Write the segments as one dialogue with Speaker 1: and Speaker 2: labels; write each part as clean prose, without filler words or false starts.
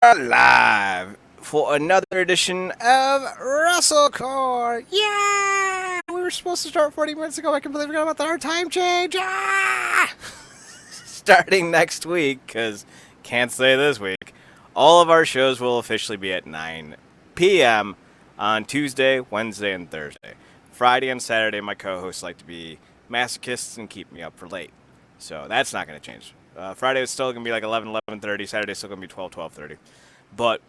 Speaker 1: Live for another edition of WrestleCorp. Yeah! We were supposed to start 40 minutes ago. I completely forgot about our time change. Ah! Starting next week, because can't say this week, all of our shows will officially be at 9 p.m. on Tuesday, Wednesday, and Thursday. Friday and Saturday, my co-hosts like to be masochists and keep me up for late. So that's not going to change. Friday is still going to be like 11:30. Saturday is still going to be 12:30. But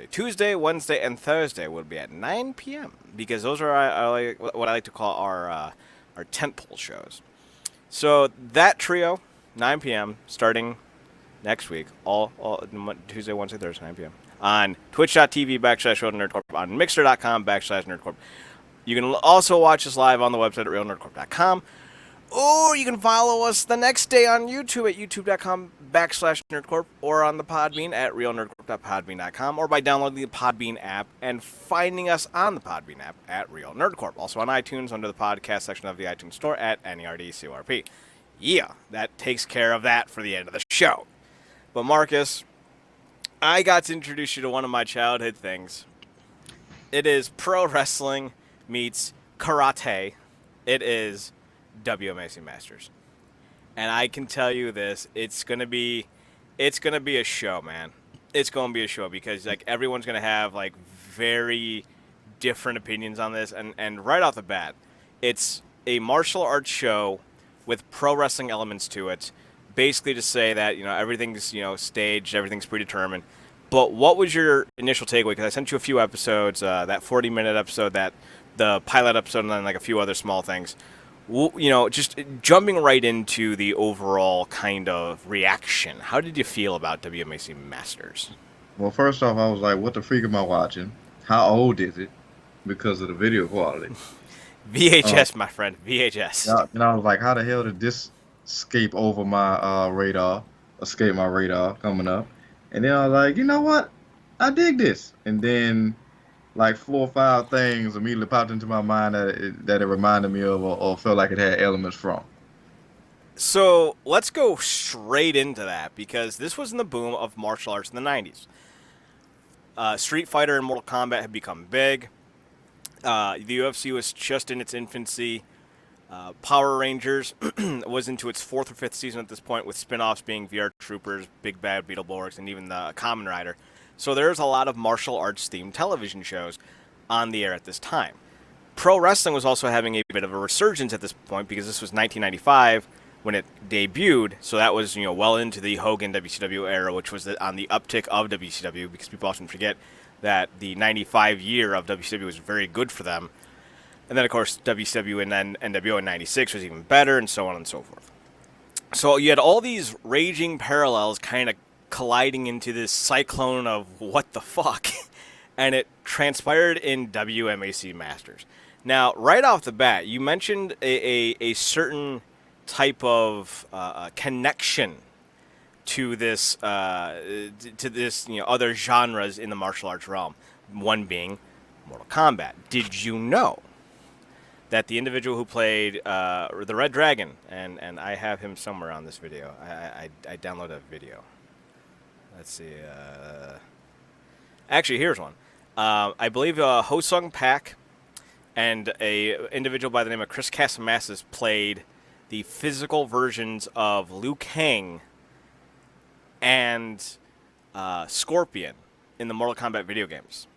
Speaker 1: Tuesday, Wednesday, and Thursday will be at 9 p.m. because those are what I like to call our tentpole shows. So that trio, 9 p.m. starting next week, all Tuesday, Wednesday, Thursday, 9 p.m. on twitch.tv/RealNerdCorp, on mixer.com/NerdCorp. You can also watch us live on the website at RealNerdCorp.com. Or you can follow us the next day on YouTube at youtube.com/nerdcorp, or on the Podbean at realnerdcorp.podbean.com, or by downloading the Podbean app and finding us on the Podbean app at Real Nerdcorp. Also on iTunes under the podcast section of the iTunes store at NERDCORP. Yeah, that takes care of that for the end of the show. But Marcus, I got to introduce you to one of my childhood things. It is pro wrestling meets karate. It is WMAC Masters. And I can tell you this, it's gonna be a show, man. It's gonna be a show because like everyone's gonna have like very different opinions on this, and right off the bat, it's a martial arts show with pro wrestling elements to it. Basically to say that, everything's, staged, everything's predetermined. But what was your initial takeaway? Because I sent you a few episodes, that 40-minute episode, the pilot episode, and then like a few other small things. Just jumping right into the overall kind of reaction. How did you feel about WMAC Masters?
Speaker 2: Well, first off, I was like, what the freak am I watching? How old is it? Because of the video quality.
Speaker 1: VHS, my friend, VHS.
Speaker 2: And I was like, how the hell did this escape my radar coming up? And then I was like, you know what? I dig this. And then like 4 or 5 things immediately popped into my mind that it reminded me of or felt like it had elements from.
Speaker 1: So let's go straight into that because this was in the boom of martial arts in the 90s. Street Fighter and Mortal Kombat had become big. The UFC was just in its infancy. Power Rangers was into its 4th or 5th season at this point, with spin-offs being VR Troopers, Big Bad Beetleborgs, and even the Kamen Rider. So there's a lot of martial arts-themed television shows on the air at this time. Pro wrestling was also having a bit of a resurgence at this point because this was 1995 when it debuted. So that was, well into the Hogan WCW era, which was on the uptick of WCW, because people often forget that the 95 year of WCW was very good for them. And then, of course, WCW and then NWO in 96 was even better, and so on and so forth. So you had all these raging parallels kind of colliding into this cyclone of what the fuck, and it transpired in WMAC Masters. Now, right off the bat, you mentioned a certain type of connection to this other genres in the martial arts realm, one being Mortal Kombat. Did you know that the individual who played the Red Dragon, and I have him somewhere on this video, I downloaded a video. Let's see. Actually, here's one. I believe Ho Sung Pak and a individual by the name of Kassim Mathis played the physical versions of Liu Kang and Scorpion in the Mortal Kombat video games.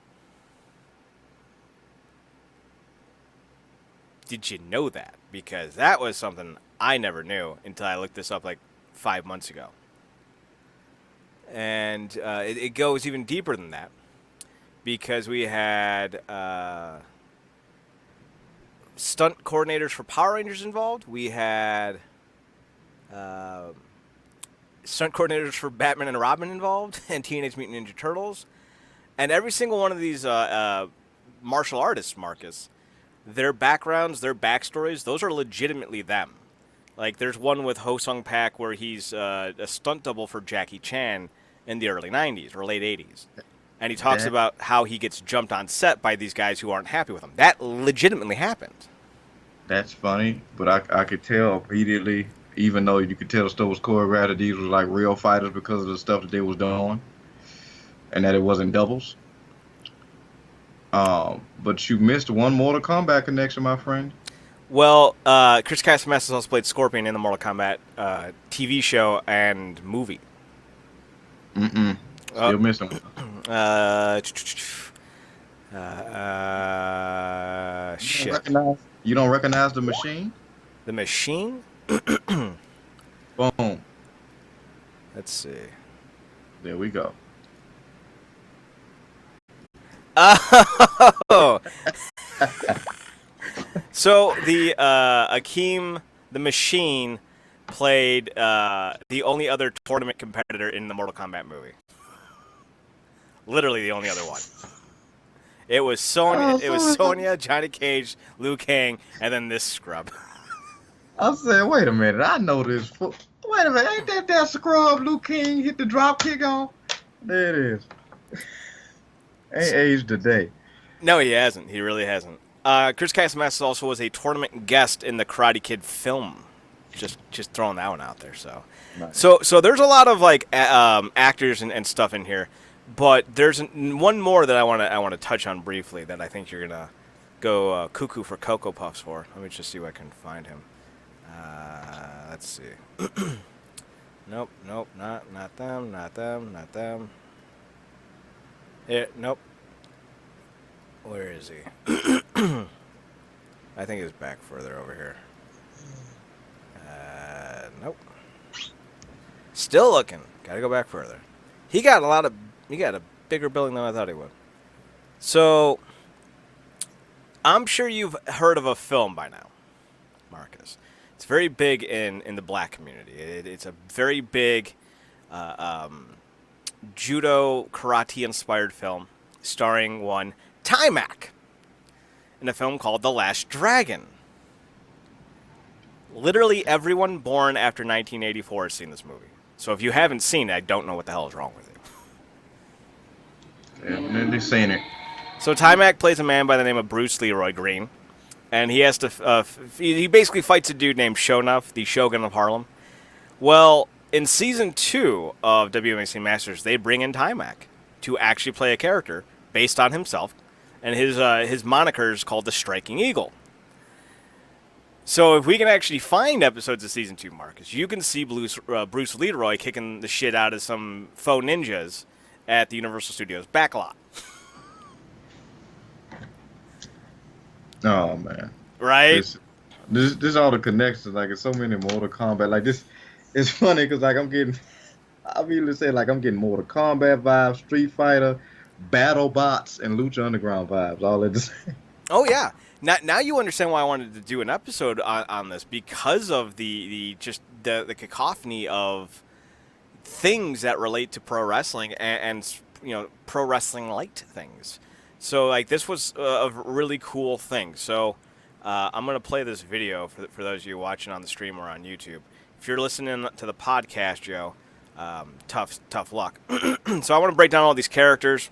Speaker 1: Did you know that? Because that was something I never knew until I looked this up like 5 months ago. And it goes even deeper than that, because we had stunt coordinators for Power Rangers involved. We had stunt coordinators for Batman and Robin involved, and Teenage Mutant Ninja Turtles. And every single one of these martial artists, Marcus, their backgrounds, their backstories, those are legitimately them. Like, there's one with Ho Sung Pak where he's a stunt double for Jackie Chan in the early 90s or late 80s. And he talks about how he gets jumped on set by these guys who aren't happy with him. That legitimately happened.
Speaker 2: That's funny, but I could tell immediately, even though you could tell the stuff was choreographed, these was like real fighters because of the stuff that they was doing. and that it wasn't doubles. But you missed one Mortal Kombat connection, my friend.
Speaker 1: Well, Chris Kassim Mathis also played Scorpion in the Mortal Kombat TV show and movie.
Speaker 2: Still missing one.
Speaker 1: Shit.
Speaker 2: You don't recognize the machine?
Speaker 1: The Machine?
Speaker 2: Boom.
Speaker 1: Let's see.
Speaker 2: There we go.
Speaker 1: Oh! So the Hakeem the Machine played the only other tournament competitor in the Mortal Kombat movie. Literally the only other one. It was Sonya, Johnny Cage, Liu Kang, and then this scrub.
Speaker 2: I said, wait a minute, I know this. Wait a minute, ain't that scrub Liu Kang hit the drop kick on? There it is. Ain't aged today.
Speaker 1: No, he hasn't. He really hasn't. Chris Kassim Mathis also was a tournament guest in the Karate Kid film. Just throwing that one out there. So,
Speaker 2: Nice.
Speaker 1: so there's a lot of like actors and stuff in here, but there's one more that I want to touch on briefly that I think you're gonna go cuckoo for Cocoa Puffs for. Let me just see if I can find him. Let's see. Nope, not them. Nope. Where is he? I think he's back further over here. Nope. Still looking. Gotta go back further. He got a bigger building than I thought he would. So, I'm sure you've heard of a film by now, Marcus. It's very big in the black community. It's a very big judo karate inspired film starring one Timac in a film called The Last Dragon. Literally everyone born after 1984 has seen this movie. So if you haven't seen it, I don't know what the hell is wrong with you.
Speaker 2: Yeah, they've seen it.
Speaker 1: So Timac plays a man by the name of Bruce Leroy Green, and he has to he basically fights a dude named Shonuff, the Shogun of Harlem. Well, in season 2 of WMAC Masters, they bring in Timac to actually play a character based on himself, and his moniker is called the Striking Eagle. So if we can actually find episodes of season 2, Marcus, you can see Bruce Leroy kicking the shit out of some faux ninjas at the Universal Studios backlot.
Speaker 2: Oh man,
Speaker 1: Right?
Speaker 2: This all the connections. Like, it's so many Mortal Kombat. Like, this, it's funny because like I'm getting Mortal Kombat vibes, Street Fighter, Battle Bots, and Lucha Underground vibes all at the same.
Speaker 1: Oh yeah. Now you understand why I wanted to do an episode on this, because of the cacophony of things that relate to pro wrestling and pro wrestling light things. So like this was a really cool thing. So I'm gonna play this video for those of you watching on the stream or on YouTube. If you're listening to the podcast, Joe, tough luck. So I want to break down all these characters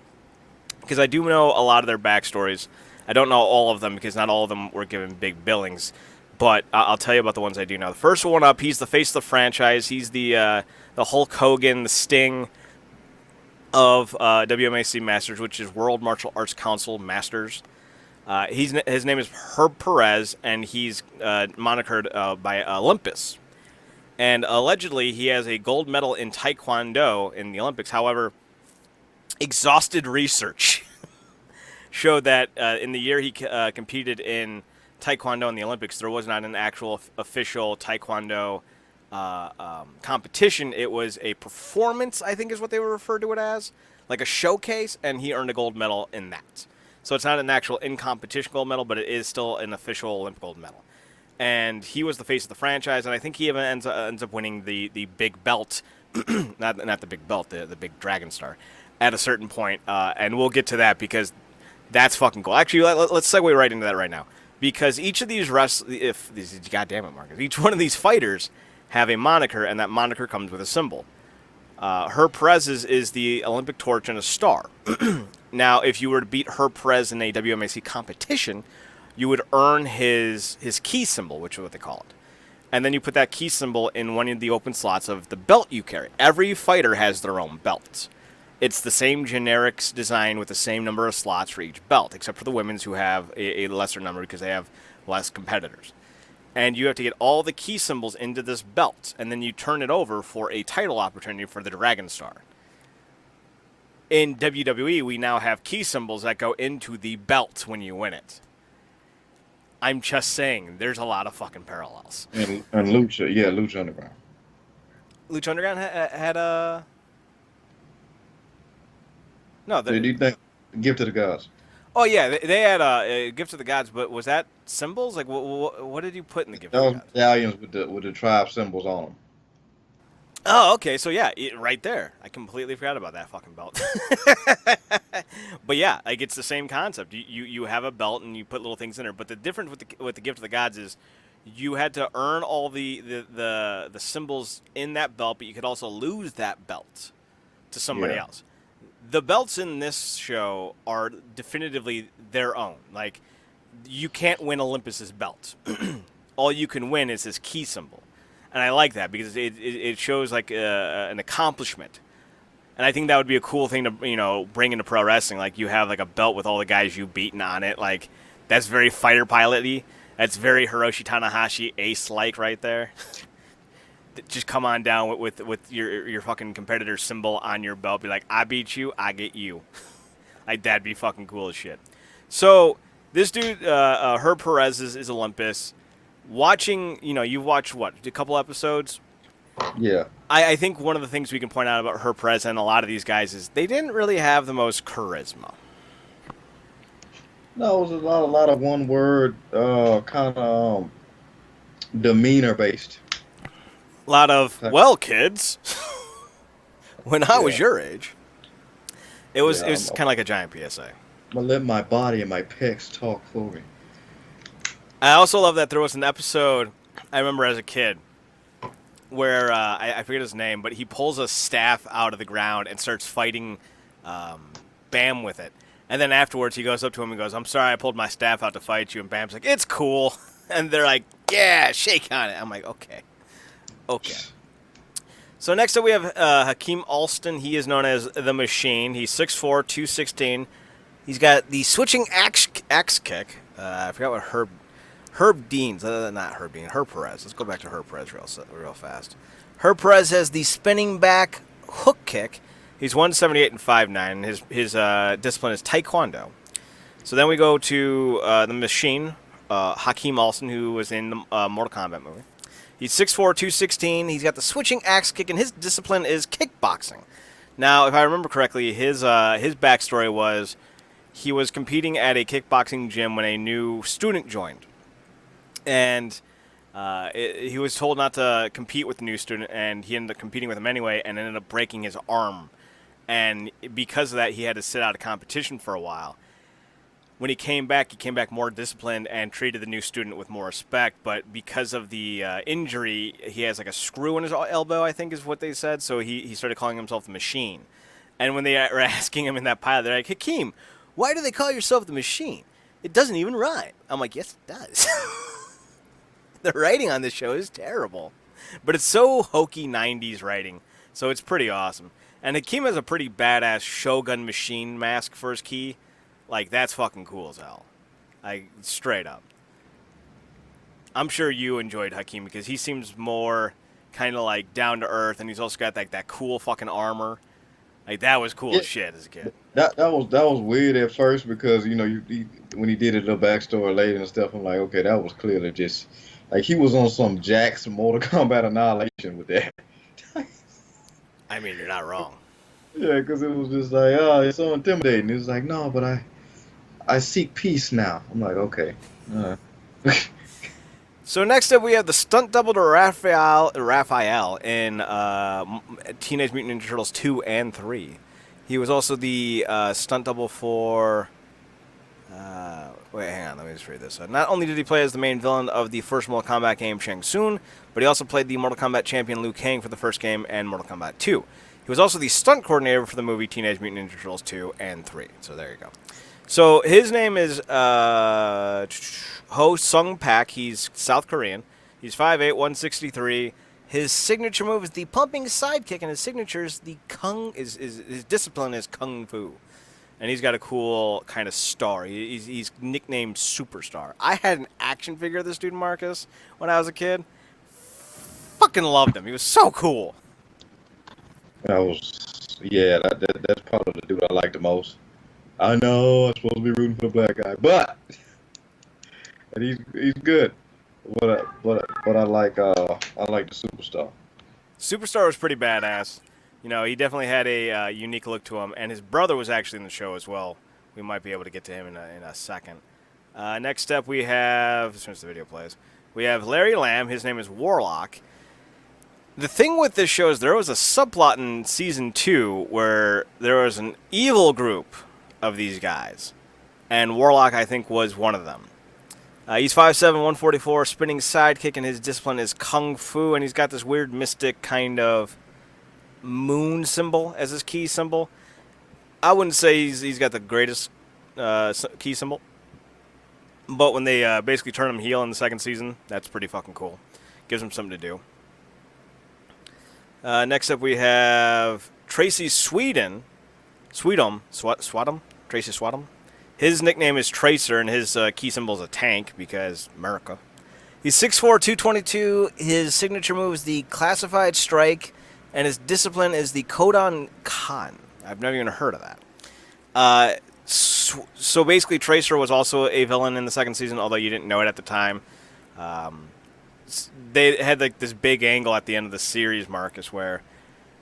Speaker 1: because I do know a lot of their backstories. I don't know all of them because not all of them were given big billings, but I'll tell you about the ones I do know. The first one up, he's the face of the franchise. He's the Hulk Hogan, the Sting of WMAC Masters, which is World Martial Arts Council Masters. His name is Herb Perez, and he's monikered by Olympus. And allegedly, he has a gold medal in Taekwondo in the Olympics. However, exhausted research showed that in the year he competed in Taekwondo in the Olympics, there was not an actual official Taekwondo competition. It was a performance, I think is what they would refer to it as, like a showcase, and he earned a gold medal in that. So it's not an actual in-competition gold medal, but it is still an official Olympic gold medal. And he was the face of the franchise, and I think he even ends up winning the big belt, not the big belt, the big Dragon Star, at a certain point. And we'll get to that because that's fucking cool. Actually, let's segue right into that right now. Because each of these goddamn it, Marcus, each one of these fighters have a moniker, and that moniker comes with a symbol. Herb Perez is the Olympic torch and a star. Now, if you were to beat Herb Perez in a WMAC competition, you would earn his key symbol, which is what they call it. And then you put that key symbol in one of the open slots of the belt you carry. Every fighter has their own belt. It's the same generics design with the same number of slots for each belt, except for the women's who have a lesser number because they have less competitors. And you have to get all the key symbols into this belt, and then you turn it over for a title opportunity for the Dragon Star. In WWE, we now have key symbols that go into the belt when you win it. I'm just saying, there's a lot of fucking parallels.
Speaker 2: And Lucha Underground.
Speaker 1: Lucha Underground had a... No,
Speaker 2: Did you think Gift of the Gods?
Speaker 1: Oh, yeah, they had a Gift of the Gods, but was that symbols? Like, what did you put in the Gift of the Gods?
Speaker 2: Medallions with the tribe symbols on them.
Speaker 1: Oh, okay, so yeah, right there. I completely forgot about that fucking belt. But yeah, like, it's the same concept. You have a belt and you put little things in there, but the difference with the Gift of the Gods is you had to earn all the symbols in that belt, but you could also lose that belt to somebody else. The belts in this show are definitively their own. Like, you can't win Olympus's belt. All you can win is his key symbol. And I like that because it shows like an accomplishment. And I think that would be a cool thing to, bring into pro wrestling. Like, you have like a belt with all the guys you've beaten on it. Like, that's very fighter pilot-y. That's very Hiroshi Tanahashi ace-like right there. Just come on down with your fucking competitor symbol on your belt. Be like, I beat you, I get you. Like, that'd be fucking cool as shit. So this dude, Herb Perez is Olympus. Watching, you've watched what, a couple episodes?
Speaker 2: Yeah.
Speaker 1: I think one of the things we can point out about Herb Perez and a lot of these guys is they didn't really have the most charisma.
Speaker 2: No, it was a lot of one word, kind of demeanor based.
Speaker 1: A lot of, well, kids, when I was your age. It was kind of like a giant PSA.
Speaker 2: I'm going to let my body and my pecs talk for me.
Speaker 1: I also love that there was an episode, I remember as a kid, where, I forget his name, but he pulls a staff out of the ground and starts fighting Bam with it. And then afterwards he goes up to him and goes, I'm sorry I pulled my staff out to fight you. And Bam's like, it's cool. And they're like, yeah, shake on it. I'm like, okay. So next up we have Hakeem Alston. He is known as The Machine. He's 6'4", 216. He's got the switching axe kick. I forgot what Herb Dean's. Not Herb Dean. Herb Perez. Let's go back to Herb Perez real fast. Herb Perez has the spinning back hook kick. He's 178 and 5'9". His discipline is Taekwondo. So then we go to The Machine, Hakeem Alston, who was in the Mortal Kombat movie. He's 6'4", 216. He's got the switching axe kick, and his discipline is kickboxing. Now, if I remember correctly, his backstory was he was competing at a kickboxing gym when a new student joined. And he was told not to compete with the new student, and he ended up competing with him anyway and ended up breaking his arm. And because of that, he had to sit out of competition for a while. When he came back more disciplined and treated the new student with more respect. But because of the injury, he has like a screw in his elbow, I think is what they said. So he started calling himself the Machine. And when they were asking him in that pilot, they're like, Hakeem, why do they call yourself the Machine? It doesn't even rhyme. I'm like, yes, it does. The writing on this show is terrible. But it's so hokey 90s writing. So it's pretty awesome. And Hakeem has a pretty badass Shogun Machine mask for his key. Like, that's fucking cool as hell. Like, straight up. I'm sure you enjoyed Hakeem because he seems more kind of like down to earth, and he's also got like that cool fucking armor. Like, that was cool as shit as a kid.
Speaker 2: That was weird at first because when he did a little backstory later and stuff, I'm like, okay, that was clearly just like he was on some Jax Mortal Kombat Annihilation with that.
Speaker 1: I mean, you're not wrong.
Speaker 2: Yeah, because it was just like, oh, it's so intimidating. It was like, no, but I seek peace now. I'm like, okay.
Speaker 1: So next up, we have the stunt double to Raphael in Teenage Mutant Ninja Turtles 2 and 3. He was also the stunt double for... wait, hang on. Let me just read this. Not only did he play as the main villain of the first Mortal Kombat game, Shang Tsung, but he also played the Mortal Kombat champion Liu Kang for the first game and Mortal Kombat 2. He was also the stunt coordinator for the movie Teenage Mutant Ninja Turtles 2 and 3. So there you go. So his name is Ho Sung Pak. He's South Korean. He's 5'8", 163. His signature move is the pumping sidekick, and his signature is the his discipline is kung fu. And he's got a cool kind of star. He's nicknamed Superstar. I had an action figure of this dude, Marcus, when I was a kid. Fucking loved him. He was so cool.
Speaker 2: That's probably the dude I like the most. I know I'm supposed to be rooting for the black guy, but and he's good. But I like the Superstar.
Speaker 1: Superstar was pretty badass. You know, he definitely had a unique look to him, and his brother was actually in the show as well. We might be able to get to him in a second. Next up, we have, as soon as the video plays, we have Larry Lamb. His name is Warlock. The thing with this show is there was a subplot in Season 2 where there was an evil group of these guys, and Warlock, I think, was one of them. He's 5'7", 144, spinning sidekick, and his discipline is kung fu, and he's got this weird mystic kind of moon symbol as his key symbol. I wouldn't say he's got the greatest key symbol, but when they basically turn him heel in the second season, that's pretty fucking cool. Gives him something to do. Next up we have Tracy Sweetum. Tracy Sweetum. His nickname is Tracer, and his key symbol is a tank because America. He's 6'4", 222. His signature move is the classified strike, and his discipline is the Kodan Kan. I've never even heard of that. So basically, Tracer was also a villain in the second season, although you didn't know it at the time. They had like this big angle at the end of the series, Marcus, where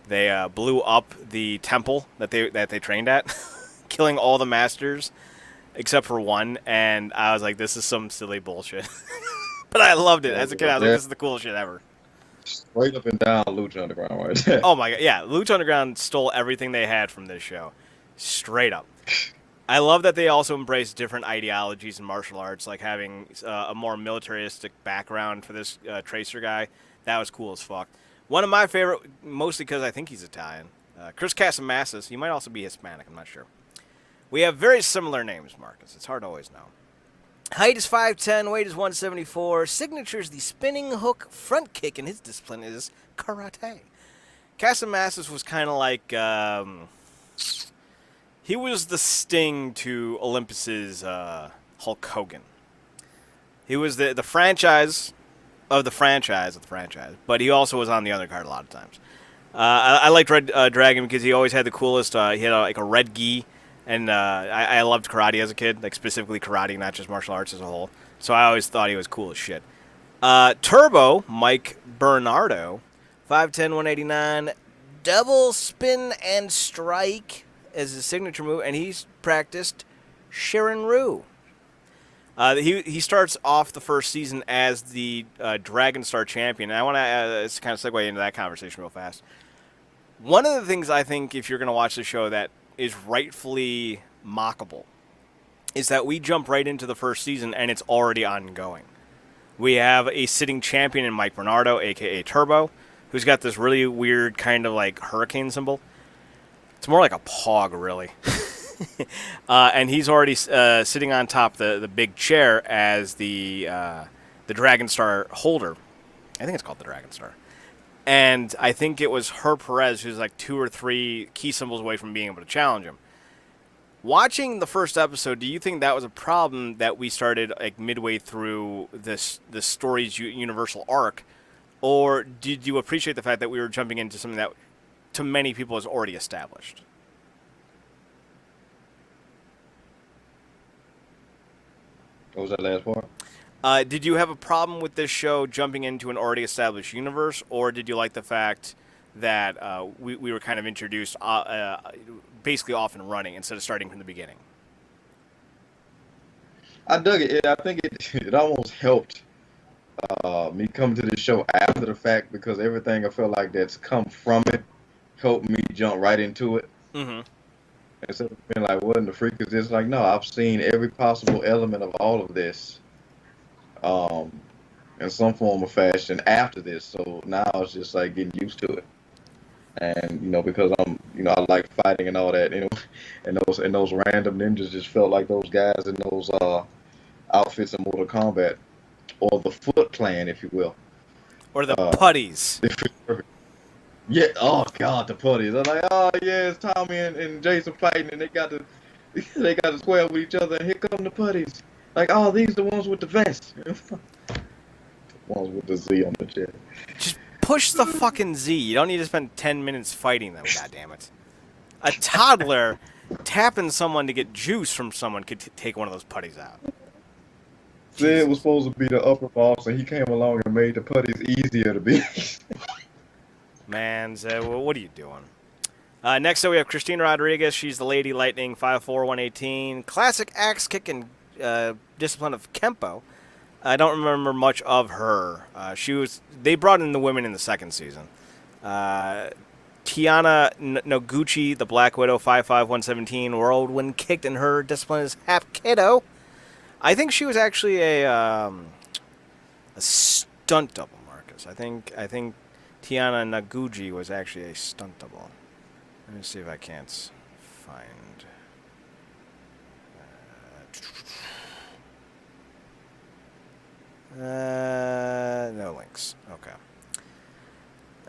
Speaker 1: they blew up the temple that they trained at, killing all the masters except for one, and I was like, this is some silly bullshit. But I loved it. As a kid, I was like, this is the coolest shit ever.
Speaker 2: Straight up and down Lucha Underground right there.
Speaker 1: Oh my god, yeah. Lucha Underground stole everything they had from this show. Straight up. I love that they also embrace different ideologies in martial arts, like having a more militaristic background for this Tracer guy. That was cool as fuck. One of my favorite, mostly because I think he's Italian, Kassim Mathis. He might also be Hispanic, I'm not sure. We have very similar names, Marcus. It's hard to always know. Height is 5'10", weight is 174. Signature is the spinning hook front kick, and his discipline is karate. Kassim Mathis was kind of like, he was the Sting to Olympus's Hulk Hogan. He was the franchise of the franchise, but he also was on the undercard a lot of times. I liked Red Dragon because he always had the coolest, he had like a red gi. And I loved karate as a kid, like specifically karate, not just martial arts as a whole. So I always thought he was cool as shit. Turbo, Mike Bernardo, 5'10", 189, double spin and strike as his signature move, and he's practiced Sharon Rue. He starts off the first season as the Dragon Star champion, and I want to kind of segue into that conversation real fast. One of the things I think, if you're going to watch the show, that is rightfully mockable is that we jump right into the first season and it's already ongoing. We have a sitting champion in Mike Bernardo, a.k.a. Turbo, who's got this really weird kind of like hurricane symbol. It's more like a pog, really. And he's already sitting on top the big chair as the Dragon Star holder. I think it's called the Dragon Star. And I think it was Perez who's like 2 or 3 key symbols away from being able to challenge him. Watching the first episode, do you think that was a problem that we started like midway through the story's universal arc? Or did you appreciate the fact that we were jumping into something that to many people is already established?
Speaker 2: What was that last part?
Speaker 1: Did you have a problem with this show jumping into an already established universe, or did you like the fact that we were kind of introduced basically off and running instead of starting from the beginning?
Speaker 2: I dug it. I think it almost helped me come to the show after the fact, because everything I felt like that's come from it helped me jump right into it.
Speaker 1: Mm-hmm.
Speaker 2: Instead of being like, what in the freak is this? Like, no, I've seen every possible element of all of this in some form or fashion after this. So now it's just like getting used to it. And, because I like fighting and all that, and those random ninjas just felt like those guys in those outfits in Mortal Kombat, or the Foot Clan, if you will.
Speaker 1: Or the putties.
Speaker 2: Yeah. Oh God, the putties. I'm like, oh yeah, it's Tommy and Jason fighting, and they got to square with each other. And here come the putties. Like, oh, these are the ones with the vest. Ones with the Z on the chest.
Speaker 1: Just push the fucking Z. You don't need to spend 10 minutes fighting them. God damn it. A toddler tapping someone to get juice from someone could take one of those putties out.
Speaker 2: Zed was supposed to be the upper boss, and he came along and made the putties easier to beat.
Speaker 1: Man, Zed, what are you doing? Next up, we have Christina Rodriguez. She's the Lady Lightning, 5'4", 118. Classic axe kicking discipline of Kempo. I don't remember much of her. They brought in the women in the second season. Tiana Noguchi, the Black Widow, 5'5", 117. Whirlwind kicked, and her discipline is Hapkido. I think she was actually a stunt double, Marcus. I think Tiana Noguchi was actually a stunt double. Let me see if I can't find. No links. Okay.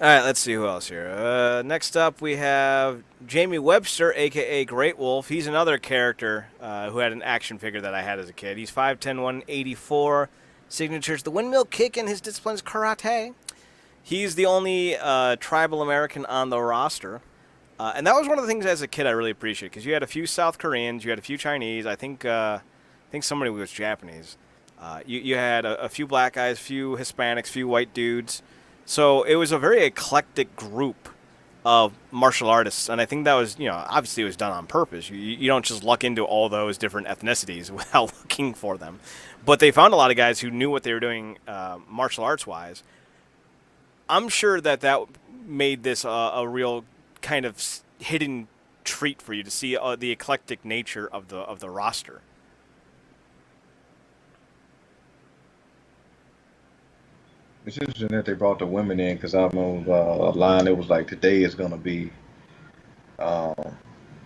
Speaker 1: All right, let's see who else here. Next up, we have Jamie Webster, a.k.a. Great Wolf. He's another character who had an action figure that I had as a kid. He's 5'10", 184. Signature's the windmill kick, and his discipline is karate. He's the only tribal American on the roster. And that was one of the things as a kid I really appreciated, because you had a few South Koreans, you had a few Chinese, I think somebody was Japanese. You had a few black guys, few Hispanics, few white dudes. So it was a very eclectic group of martial artists, and I think that was, obviously it was done on purpose. You don't just luck into all those different ethnicities without looking for them. But they found a lot of guys who knew what they were doing martial arts-wise. I'm sure that made this a real kind of hidden treat for you to see the eclectic nature of the roster.
Speaker 2: It's interesting that they brought the women in, because I remember a line it was like, today is going to be the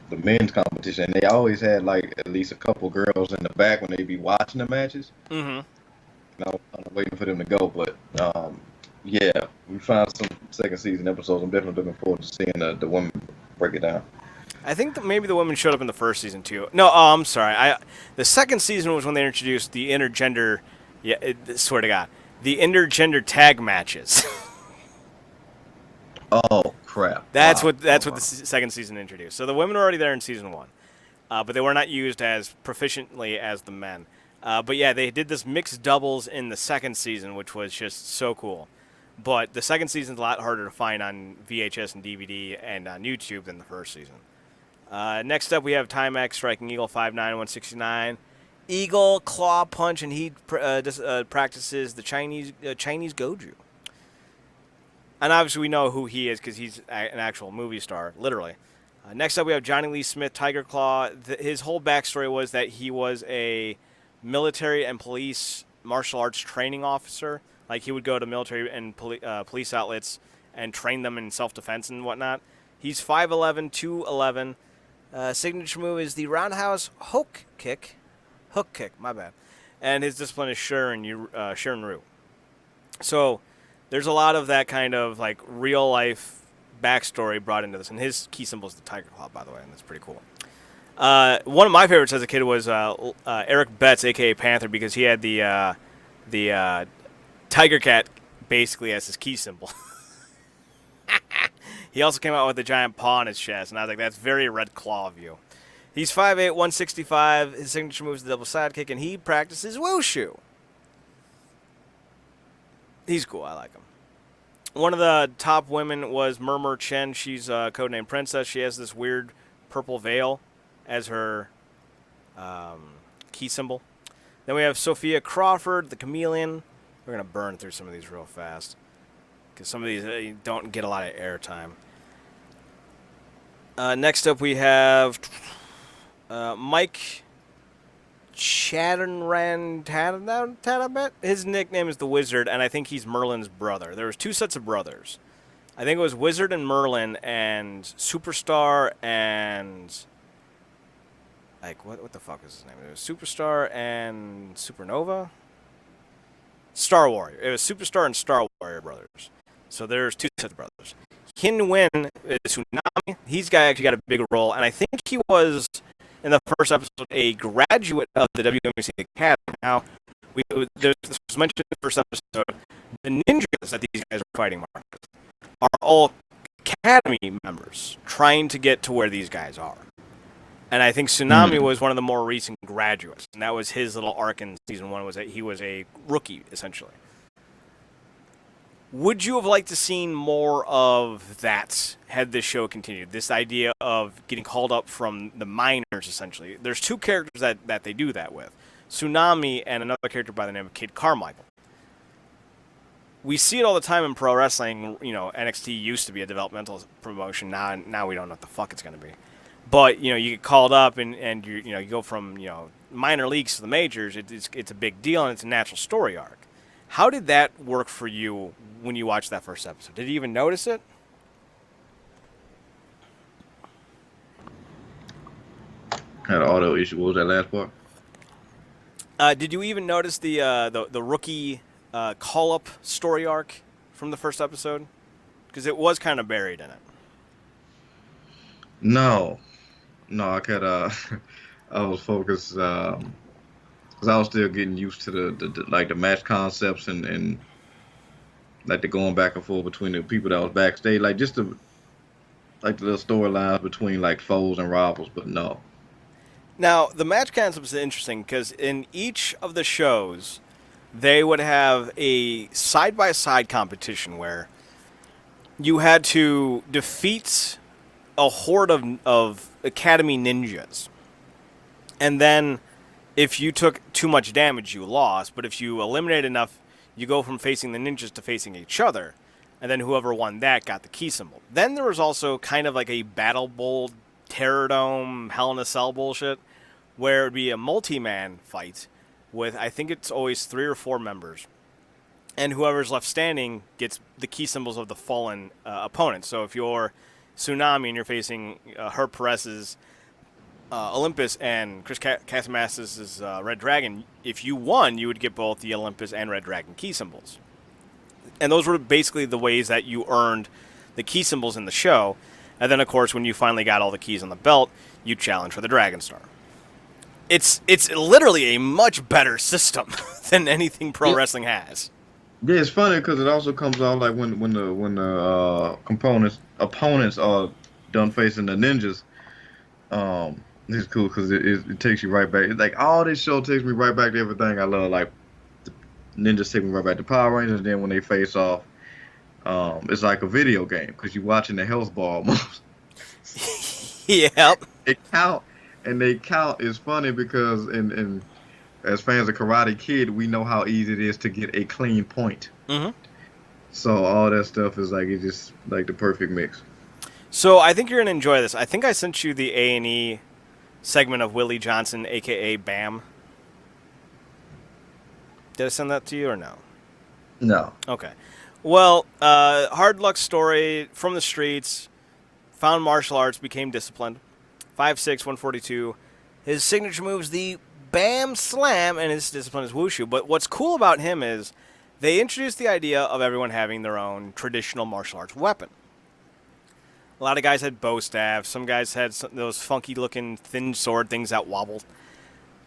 Speaker 2: men's competition. They always had like at least a couple girls in the back when they be watching the matches. Mm-hmm. And I was kind of waiting for them to go, but yeah, we found some second season episodes. I'm definitely looking forward to seeing the women break it down.
Speaker 1: I think that maybe the women showed up in the first season too. No, I'm sorry. The second season was when they introduced the intergender. Yeah, swear to God. The intergender tag matches.
Speaker 2: Oh crap!
Speaker 1: That's what the second season introduced. So the women were already there in season 1, but they were not used as proficiently as the men. But yeah, they did this mixed doubles in the second season, which was just so cool. But the second season's a lot harder to find on VHS and DVD and on YouTube than the first season. Next up, we have Timex Striking Eagle, 5'9", 169. Eagle claw punch, and he practices the Chinese Goju. And obviously we know who he is because he's an actual movie star, literally. Next up we have Johnny Lee Smith, Tiger Claw. His whole backstory was that he was a military and police martial arts training officer. Like, he would go to military and police outlets and train them in self-defense and whatnot. He's 5'11", 211. Signature move is the roundhouse hook kick. Hook kick, my bad. And his discipline is Shirin-Ryu. So there's a lot of that kind of like real life backstory brought into this. And his key symbol is the Tiger Claw, by the way, and that's pretty cool. One of my favorites as a kid was Eric Betts, a.k.a. Panther, because he had the Tiger Cat basically as his key symbol. He also came out with a giant paw on his chest, and I was like, that's very Red Claw of you. He's 5'8", 165. His signature move is the double sidekick, and he practices wushu. He's cool. I like him. One of the top women was Mei Chen. She's codenamed Princess. She has this weird purple veil as her key symbol. Then we have Sophia Crawford, the Chameleon. We're going to burn through some of these real fast, because some of these don't get a lot of airtime. Next up, we have Mike Chattenran. His nickname is the Wizard, and I think he's Merlin's brother. There was two sets of brothers. I think it was Wizard and Merlin, and Superstar and like what the fuck is his name? It was Superstar and Supernova. Star Warrior. It was Superstar and Star Warrior. Warrior brothers. So there's 2 sets of brothers. Hin Win is Tsunami. He's actually got a big role, and I think he was, in the first episode, a graduate of the WMAC Academy. Now, this was mentioned in the first episode, the ninjas that these guys are fighting, Marcus, are all Academy members trying to get to where these guys are. And I think Tsunami was one of the more recent graduates, and that was his little arc in season 1, was that he was a rookie, essentially. Would you have liked to seen more of that had this show continued? This idea of getting called up from the minors, essentially. There's 2 characters that they do that with. Tsunami and another character by the name of Kid Carmichael. We see it all the time in pro wrestling. You know, NXT used to be a developmental promotion. Now we don't know what the fuck it's going to be. But, you know, you get called up and you go from, minor leagues to the majors. It's a big deal, and it's a natural story arc. How did that work for you when you watched that first episode? Did you even notice it?
Speaker 2: Had an auto issue. What was that last part?
Speaker 1: Did you even notice the rookie call-up story arc from the first episode? Because it was kind of buried in it.
Speaker 2: No, I could. I was focused because I was still getting used to the match concepts and like the going back and forth between the people that was backstage, like just the little storylines between like foes and rivals. But no.
Speaker 1: Now the match concept is interesting because in each of the shows, they would have a side-by-side competition where you had to defeat a horde of Academy ninjas. And then if you took too much damage, you lost. But if you eliminated enough, you go from facing the ninjas to facing each other. And then whoever won that got the key symbol. Then there was also kind of like a Battle Bowl, Terror Dome, Hell in a Cell bullshit, where it would be a multi-man fight with, I think it's always 3 or 4 members. And whoever's left standing gets the key symbols of the fallen opponent. So if you're Tsunami and you're facing Perez's Olympus and Kassim Mathis' Red Dragon, if you won, you would get both the Olympus and Red Dragon key symbols. And those were basically the ways that you earned the key symbols in the show. And then, of course, when you finally got all the keys on the belt, you challenge for the Dragon Star. It's literally a much better system than anything pro wrestling has.
Speaker 2: Yeah, it's funny because it also comes out like when the opponents are done facing the ninjas. This is cool because it takes you right back. It's like all this show takes me right back to everything I love. Like the ninjas take me right back to Power Rangers. And then when they face off, it's like a video game because you're watching the health bar almost.
Speaker 1: Yep.
Speaker 2: They count. It's funny because in as fans of Karate Kid, we know how easy it is to get a clean point. Mm-hmm. So all that stuff is like, it's just like the perfect mix.
Speaker 1: So I think you're gonna enjoy this. I think I sent you the A&E segment of Willie Johnson, aka Bam. Did I send that to you or no?
Speaker 2: No.
Speaker 1: Okay. Well, hard luck story from the streets. Found martial arts, became disciplined. 5'6", 142. His signature move's the Bam Slam, and his discipline is Wushu. But what's cool about him is they introduced the idea of everyone having their own traditional martial arts weapon. A lot of guys had bow staffs. Some guys had those funky-looking thin sword things that wobbled.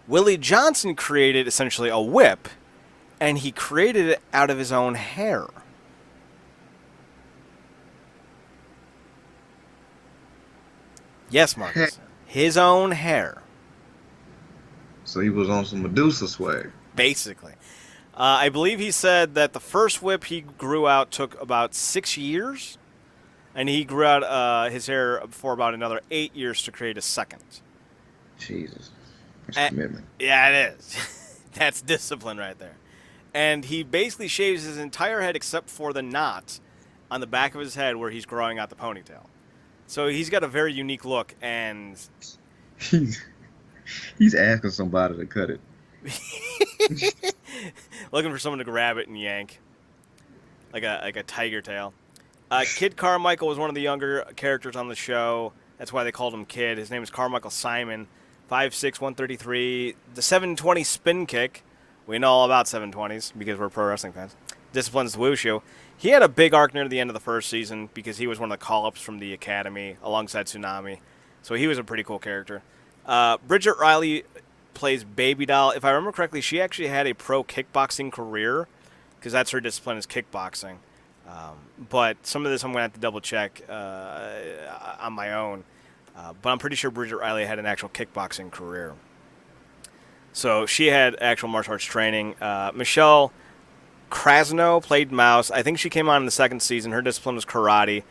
Speaker 1: Willie Johnson created essentially a whip, and he created it out of his own hair. Yes, Marcus. His own hair.
Speaker 2: So he was on some Medusa swag.
Speaker 1: Basically. I believe he said that the first whip he grew out took about 6 years, and he grew out his hair for about another 8 years to create a second.
Speaker 2: Jesus. That's commitment.
Speaker 1: Yeah, it is. That's discipline right there. And he basically shaves his entire head except for the knot on the back of his head where he's growing out the ponytail. So he's got a very unique look, and
Speaker 2: he's asking somebody to cut it.
Speaker 1: Looking for someone to grab it and yank, like a tiger tail. Kid Carmichael was one of the younger characters on the show. That's why they called him Kid. His name is Carmichael Simon, 5'6", 133. The 720 spin kick. We know all about 720s because we're pro wrestling fans. disciplines the Wushu. He had a big arc near the end of the first season because he was one of the call-ups from the academy alongside Tsunami. So he was a pretty cool character. Bridget Riley plays Baby Doll. If I remember correctly, she actually had a pro kickboxing career because that's her discipline is kickboxing. But some of this I'm going to have to double-check on my own. But I'm pretty sure Bridget Riley had an actual kickboxing career. So she had actual martial arts training. Michelle Krasno played Mouse. I think she came on in the second season. Her discipline was karate.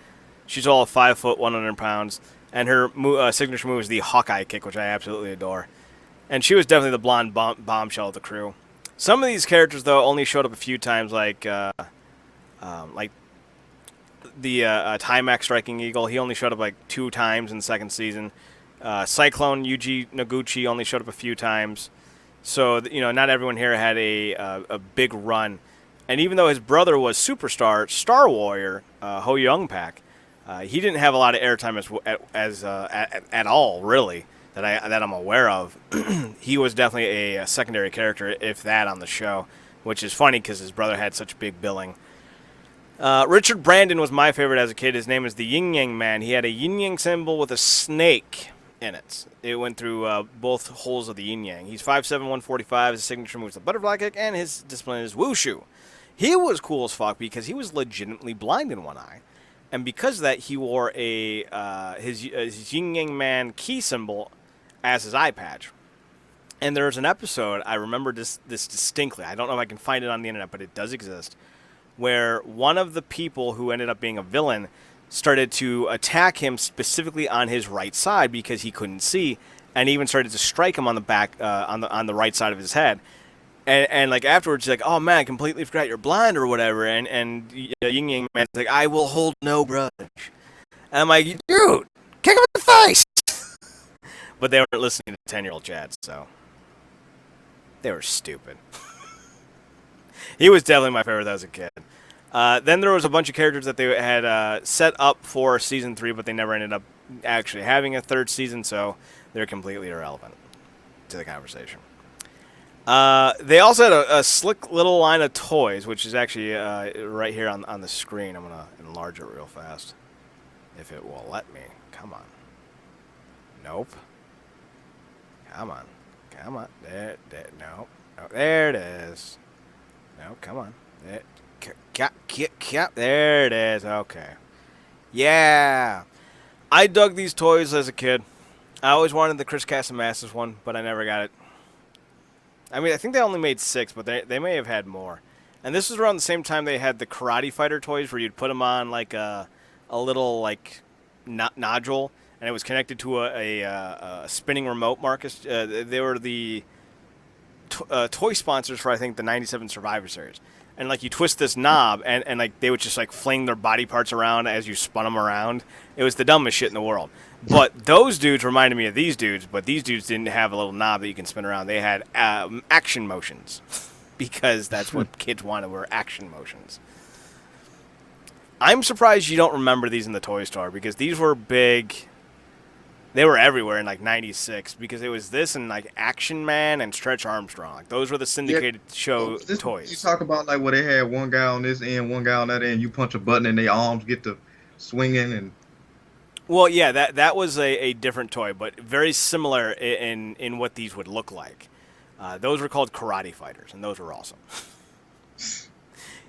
Speaker 1: She's all 5 foot, 100 pounds. And her signature move is the Hawkeye kick, which I absolutely adore. And she was definitely the blonde bombshell of the crew. Some of these characters, though, only showed up a few times, like the Timax Striking Eagle. He only showed up like 2 times in the second season. Cyclone Yuji Noguchi only showed up a few times. So, not everyone here had a big run. And even though his brother was superstar Star Warrior, Ho Young Pak, he didn't have a lot of airtime at all, really, that I'm aware of. He was definitely a secondary character, if that, on the show, which is funny because his brother had such big billing. Richard Brandon was my favorite as a kid. His name is the Yin Yang Man. He had a yin yang symbol with a snake in it. It went through both holes of the yin yang. He's 5'7", 145. His signature move is the butterfly kick, and his discipline is wushu. He was cool as fuck because he was legitimately blind in one eye. And because of that, he wore his Yin Yang Man key symbol as his eye patch. And there was an episode, I remember this distinctly. I don't know if I can find it on the internet, but it does exist, where one of the people who ended up being a villain started to attack him specifically on his right side because he couldn't see, and even started to strike him on the back, on the right side of his head. And like afterwards, he's like, "Oh man, I completely forgot you're blind or whatever." And Yin Yang Man's like, "I will hold no grudge." And I'm like, "Dude, kick him in the face!" But they weren't listening to 10-year-old Chad, so they were stupid. He was definitely my favorite as a kid. Then there was a bunch of characters that they had set up for season 3, but they never ended up actually having a third season, so they're completely irrelevant to the conversation. They also had a slick little line of toys, which is actually right here on the screen. I'm going to enlarge it real fast, if it will let me. Come on. Nope. Come on. There. No. There it is. No, come on. There it is. Okay. Yeah. I dug these toys as a kid. I always wanted the Kassim Mathis one, but I never got it. I mean, I think they only made 6, but they may have had more. And this was around the same time they had the Karate Fighter toys where you'd put them on like a little like nodule, and it was connected to a spinning remote, Marcus. They were the toy sponsors for, I think, the 97 Survivor Series. And like you twist this knob, and like they would just like fling their body parts around as you spun them around. It was the dumbest shit in the world. But those dudes reminded me of these dudes, but these dudes didn't have a little knob that you can spin around. They had action motions because that's what kids wanted, were action motions. I'm surprised you don't remember these in the toy store because these were big. They were everywhere in like '96 because it was this and like Action Man and Stretch Armstrong. Like those were the syndicated show toys.
Speaker 2: You talk about like where they had one guy on this end, one guy on that end. You punch a button and their arms get to swinging and.
Speaker 1: Well, yeah, that was a different toy, but very similar in what these would look like. Those were called Karate Fighters, and those were awesome.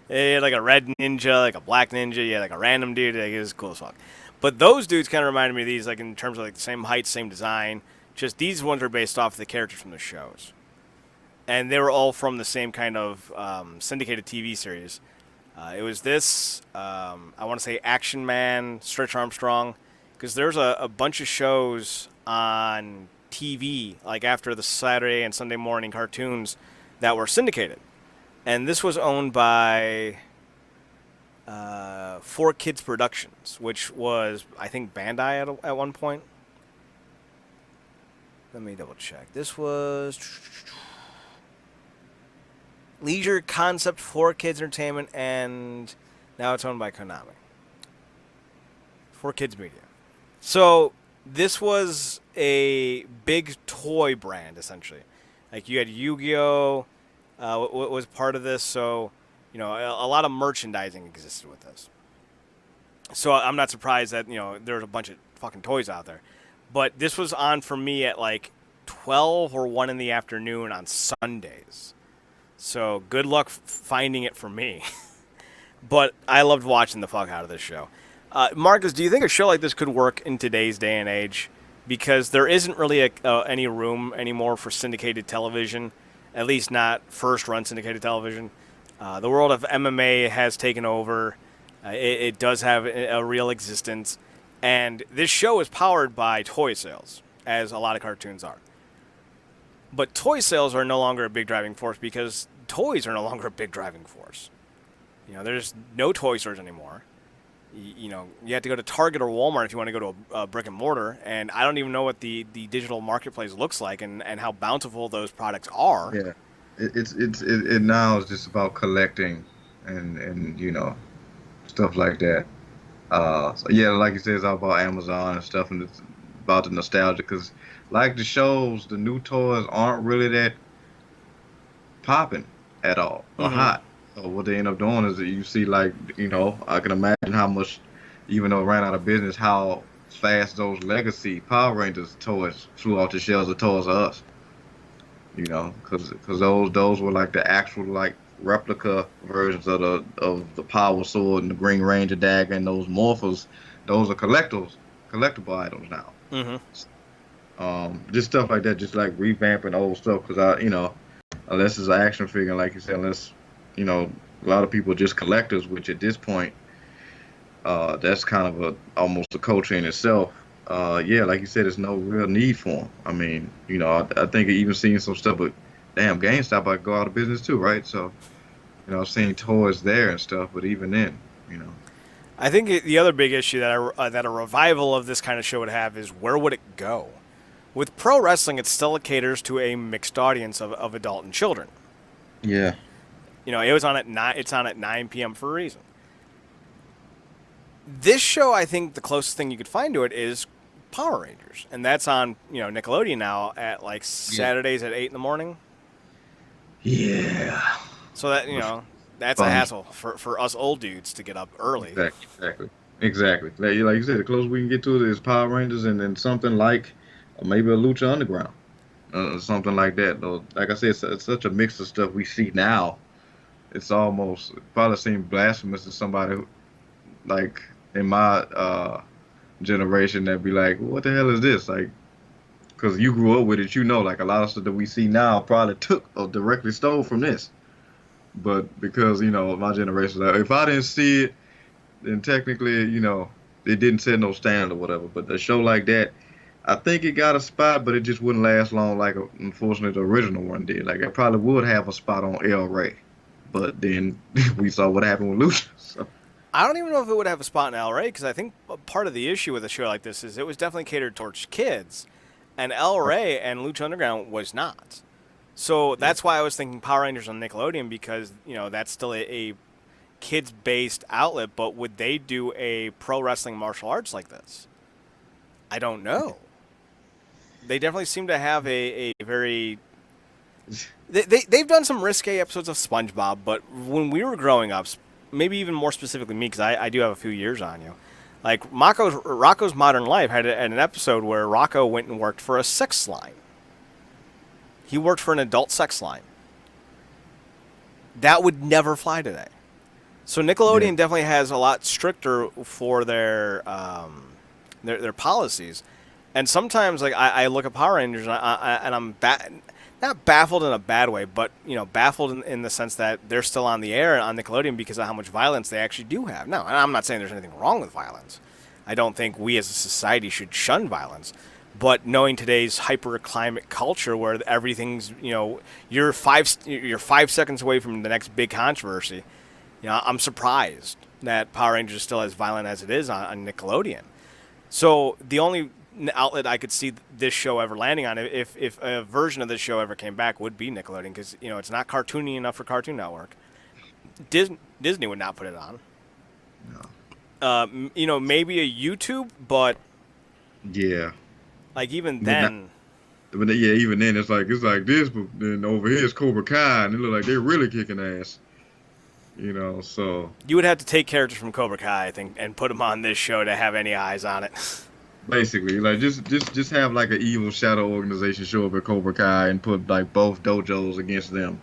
Speaker 1: They had like a red ninja, like a black ninja, yeah, like a random dude. Like, it was cool as fuck. But those dudes kind of reminded me of these, like in terms of like the same height, same design. Just these ones are based off the characters from the shows, and they were all from the same kind of syndicated TV series. It was this, I want to say Action Man, Stretch Armstrong. Because there's a bunch of shows on TV, like after the Saturday and Sunday morning cartoons, that were syndicated. And this was owned by 4 Kids Productions, which was, I think, Bandai at one point. Let me double check. This was Leisure Concept, 4 Kids Entertainment, and now it's owned by Konami. 4 Kids Media. So this was a big toy brand, essentially. Like you had Yu-Gi-Oh! What was part of this? So You know, a lot of merchandising existed with this. So I'm not surprised that, you know, there's a bunch of fucking toys out there. But this was on for me at like 12 or 1 in the afternoon on Sundays. So good luck finding it for me. But I loved watching the fuck out of this show. Marcus, do you think a show like this could work in today's day and age? Because there isn't really any room anymore for syndicated television, at least not first-run syndicated television. The world of MMA has taken over. It does have a real existence. And this show is powered by toy sales, as a lot of cartoons are. But toy sales are no longer a big driving force because toys are no longer a big driving force. You know, there's no toy stores anymore. You know, you have to go to Target or Walmart if you want to go to a brick and mortar. And I don't even know what the digital marketplace looks like and how bountiful those products are.
Speaker 2: Yeah, it now is just about collecting and you know, stuff like that. So yeah, like you said, it's all about Amazon and stuff, and it's about the nostalgia. Because like the shows, the new toys aren't really that popping at all or hot. So what they end up doing is that you see, like, you know, I can imagine how much, even though it ran out of business, how fast those legacy Power Rangers toys flew off the shelves of Toys R Us. You know, because those were like the actual like replica versions of the Power Sword and the Green Ranger dagger and those morphers. Those are collectible items now. Just stuff like that, just like revamping old stuff. Because you know, unless it's an action figure, like you said, unless, you know, a lot of people are just collectors, which at this point, that's kind of almost a culture in itself. Yeah, like you said, there's no real need for them. I mean, you know, I think I even seen some stuff, but damn, GameStop might go out of business too, right? So, you know, I've seen toys there and stuff, but even then, you know.
Speaker 1: I think the other big issue that a revival of this kind of show would have is where would it go? With pro wrestling, it still caters to a mixed audience of adult and children.
Speaker 2: Yeah.
Speaker 1: You know, it's on at 9 p.m. for a reason. This show, I think the closest thing you could find to it is Power Rangers. And that's on, you know, Nickelodeon now at like Saturdays at 8 in the morning.
Speaker 2: Yeah.
Speaker 1: So that, you know, that's a hassle for us old dudes to get up early.
Speaker 2: Exactly. Like you said, the closest we can get to it is Power Rangers and then something like maybe a Lucha Underground. Something like that. Though, like I said, it's such a mix of stuff we see now. It's almost probably seems blasphemous to somebody who, like in my generation, that'd be like, what the hell is this? Like, because you grew up with it, you know, like a lot of stuff that we see now probably took or directly stole from this. But because, you know, my generation, like, if I didn't see it, then technically, you know, it didn't set no standard or whatever. But a show like that, I think it got a spot, but it just wouldn't last long like, unfortunately, the original one did. Like, it probably would have a spot on El Rey. But then we saw what happened with Lucha. So.
Speaker 1: I don't even know if it would have a spot in El Rey, because I think part of the issue with a show like this is it was definitely catered towards kids. And El Rey and Lucha Underground was not. So that's why I was thinking Power Rangers on Nickelodeon, because, you know, that's still a kids-based outlet. But would they do a pro wrestling martial arts like this? I don't know. They definitely seem to have a very... They've done some risque episodes of SpongeBob, but when we were growing up, maybe even more specifically me, because I do have a few years on you, like Rocco's Modern Life had an episode where Rocco went and worked for a sex line. He worked for an adult sex line. That would never fly today. So Nickelodeon definitely has a lot stricter for their policies. And sometimes, like, I look at Power Rangers and I'm not baffled in a bad way, but, you know, baffled in the sense that they're still on the air on Nickelodeon because of how much violence they actually do have. Now, and I'm not saying there's anything wrong with violence. I don't think we as a society should shun violence. But knowing today's hyper-climate culture where everything's, you know, you're 5 seconds away from the next big controversy, you know, I'm surprised that Power Rangers is still as violent as it is on Nickelodeon. So the only outlet I could see this show ever landing on, if a version of this show ever came back, would be Nickelodeon, because, you know, it's not cartoony enough for Cartoon Network. Disney would not put it on. No. You know, maybe a YouTube, but
Speaker 2: yeah,
Speaker 1: like even then.
Speaker 2: But yeah, even then it's like this, but then over here it's Cobra Kai, and it look like they're really kicking ass. So
Speaker 1: You would have to take characters from Cobra Kai, I think, and put them on this show to have any eyes on it.
Speaker 2: basically, like just have like an evil shadow organization show up at Cobra Kai and put like both dojos against them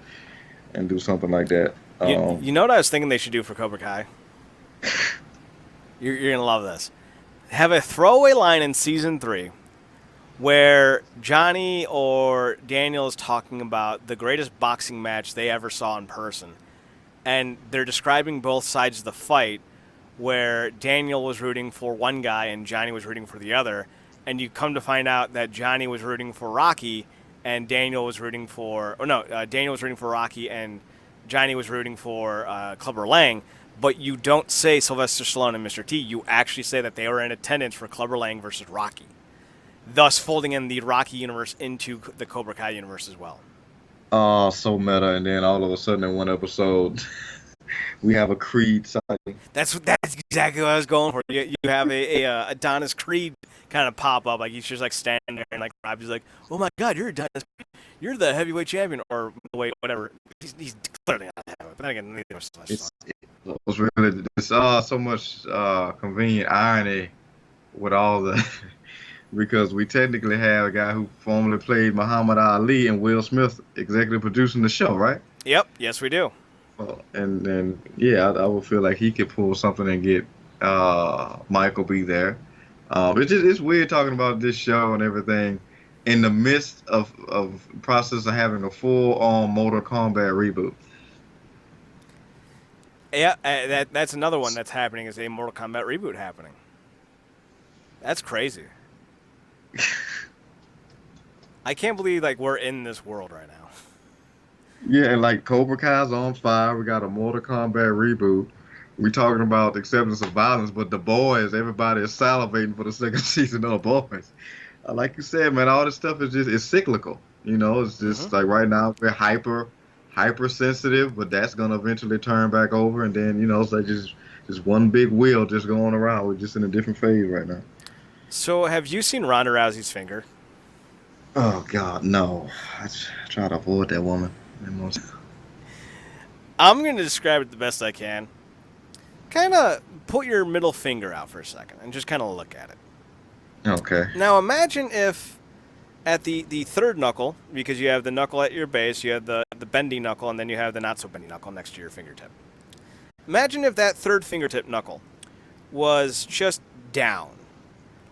Speaker 2: and do something like that.
Speaker 1: You know what I was thinking they should do for Cobra Kai? You're going to love this. Have a throwaway line in Season 3 where Johnny or Daniel is talking about the greatest boxing match they ever saw in person. And they're describing both sides of the fight where Daniel was rooting for one guy and Johnny was rooting for the other. And you come to find out that Johnny was rooting for Rocky and Daniel was rooting for... Daniel was rooting for Rocky and Johnny was rooting for Clubber Lang. But you don't say Sylvester Stallone and Mr. T. You actually say that they were in attendance for Clubber Lang versus Rocky, thus folding in the Rocky universe into the Cobra Kai universe as well.
Speaker 2: Oh, so meta. And then all of a sudden in one episode, we have a Creed sighting.
Speaker 1: That's exactly what I was going for. You have a Adonis Creed kind of pop up. Like he's just like standing there and like Robbie's like, oh my God, you're Adonis Creed. You're the heavyweight champion or middleweight, whatever. He's clearly not heavyweight. But then again, neither of us.
Speaker 2: It's really so much convenient irony with all the because we technically have a guy who formerly played Muhammad Ali and Will Smith executive producing the show, right?
Speaker 1: Yep. Yes, we do.
Speaker 2: Well, and I would feel like he could pull something and get Michael B there. It's weird talking about this show and everything in the midst of process of having a full-on Mortal Kombat reboot.
Speaker 1: Yeah, that's another one that's happening is a Mortal Kombat reboot happening. That's crazy. I can't believe like we're in this world right now.
Speaker 2: Yeah, and like Cobra Kai's on fire. We got a Mortal Kombat reboot. We talking about acceptance of violence, but The Boys, everybody is salivating for the second season of The Boys. Like you said, man, all this stuff is it's cyclical. It's just like right now we're hypersensitive, but that's gonna eventually turn back over, and then it's like just one big wheel just going around. We're just in a different phase right now.
Speaker 1: So, have you seen Ronda Rousey's finger?
Speaker 2: Oh God, no! I try to avoid that woman.
Speaker 1: I'm gonna describe it the best I can. Kind of put your middle finger out for a second and just kind of look at it.
Speaker 2: Okay.
Speaker 1: Now, imagine if at the third knuckle, because you have the knuckle at your base, you have the bendy knuckle, and then you have the not-so-bendy knuckle next to your fingertip. Imagine if that third fingertip knuckle was just down.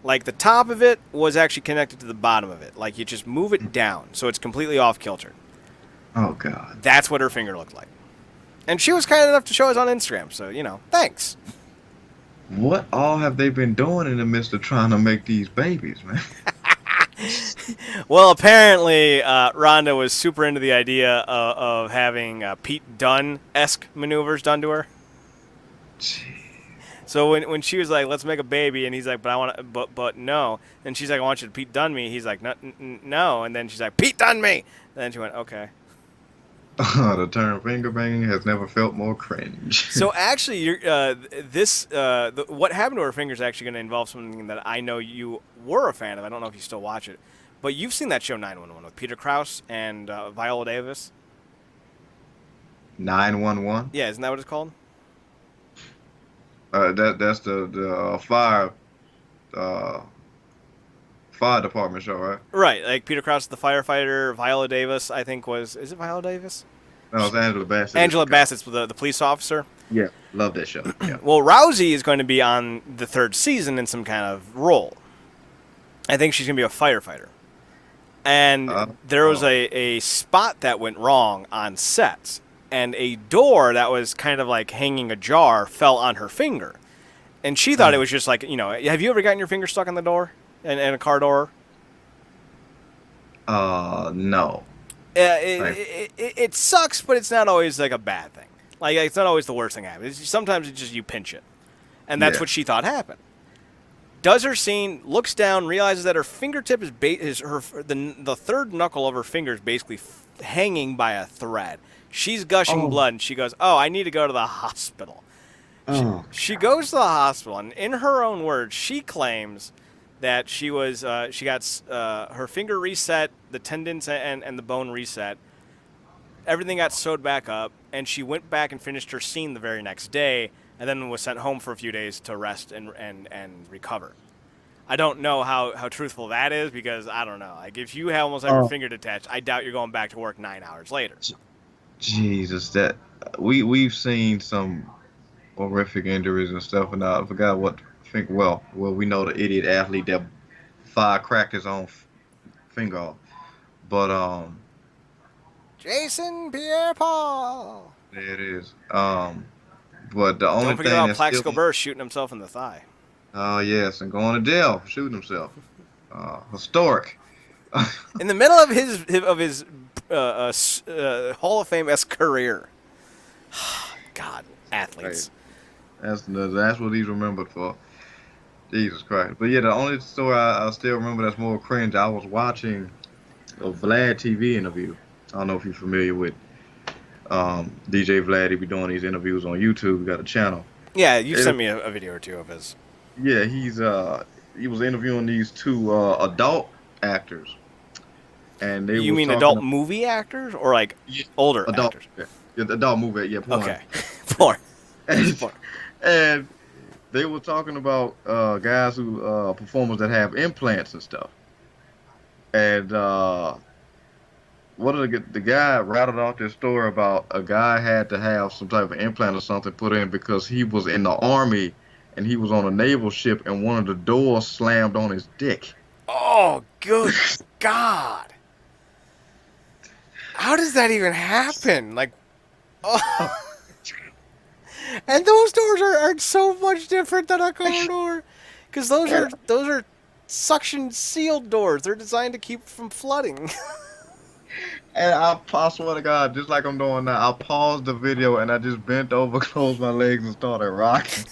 Speaker 1: Like the top of it was actually connected to the bottom of it. Like you just move it down, so it's completely off-kilter.
Speaker 2: Oh, God.
Speaker 1: That's what her finger looked like. And she was kind enough to show us on Instagram, so, thanks.
Speaker 2: What all have they been doing in the midst of trying to make these babies, man?
Speaker 1: Well, apparently, Ronda was super into the idea of having Pete Dunne-esque maneuvers done to her.
Speaker 2: Jeez.
Speaker 1: So when she was like, "Let's make a baby," and he's like, "But I want to, but no," and she's like, "I want you to Pete Dunne me." He's like, "No," and then she's like, "Pete Dunne me," and then she went, "Okay."
Speaker 2: The term finger banging has never felt more cringe.
Speaker 1: So actually, what happened to her finger is actually going to involve something that I know you were a fan of. I don't know if you still watch it, but you've seen that show 911 with Peter Krause and Viola Davis.
Speaker 2: 911.
Speaker 1: Yeah, isn't that what it's called?
Speaker 2: That's the fire department show, right?
Speaker 1: Right, like Peter Krause, the firefighter. Viola Davis, I think is it Viola Davis?
Speaker 2: No, it's Angela Bassett.
Speaker 1: Angela Bassett's the police officer.
Speaker 2: Yeah, love that show. Yeah.
Speaker 1: Well, Rousey is going to be on the third season in some kind of role. I think she's going to be a firefighter. And there was a spot that went wrong on set, and a door that was kind of like hanging ajar fell on her finger. And she thought it was just like, have you ever gotten your finger stuck in the door? In a car door?
Speaker 2: No.
Speaker 1: It sucks, but it's not always like a bad thing. Like it's not always the worst thing happening. Sometimes it's just you pinch it, and that's what she thought happened. Does her scene, looks down, realizes that her fingertip is the third knuckle of her finger is basically hanging by a thread. She's gushing blood, and she goes, "Oh, I need to go to the hospital." She goes to the hospital, and in her own words, she claims that she got her finger reset, the tendons and the bone reset. Everything got sewed back up, and she went back and finished her scene the very next day, and then was sent home for a few days to rest and recover. I don't know how truthful that is, because I don't know. Like, if you have almost have your finger detached, I doubt you're going back to work 9 hours later.
Speaker 2: Jesus, that we've seen some horrific injuries and stuff, and I forgot what. Well, we know the idiot athlete that cracked his own finger off, but
Speaker 1: Jason Pierre-Paul.
Speaker 2: there it is. But the only
Speaker 1: Don't forget
Speaker 2: thing
Speaker 1: about
Speaker 2: that's
Speaker 1: Plaxico
Speaker 2: still,
Speaker 1: Burr shooting himself in the thigh.
Speaker 2: oh yes, and going to jail, shooting himself. Historic.
Speaker 1: In the middle of his Hall of Fame-esque career. God, athletes.
Speaker 2: Right. That's what he's remembered for. Jesus Christ. But yeah, the only story I still remember that's more cringe, I was watching a Vlad TV interview. I don't know if you're familiar with DJ Vlad. He be doing these interviews on YouTube. We got a channel.
Speaker 1: Yeah, you sent me a video or two of his.
Speaker 2: Yeah, he was interviewing these two adult actors. And they
Speaker 1: You mean adult movie actors or like older
Speaker 2: adult
Speaker 1: actors?
Speaker 2: Yeah, adult movie, yeah, porn.
Speaker 1: Okay. Porn.
Speaker 2: And they were talking about guys who performers that have implants and stuff. And the guy rattled off this story about a guy had to have some type of implant or something put in because he was in the Army and he was on a naval ship and one of the doors slammed on his dick.
Speaker 1: Oh, good God. How does that even happen? Like, oh. And those doors are so much different than a car door, because those are suction sealed doors. They're designed to keep from flooding.
Speaker 2: And I swear to God, just like I'm doing now, I paused the video and I just bent over, closed my legs, and started rocking.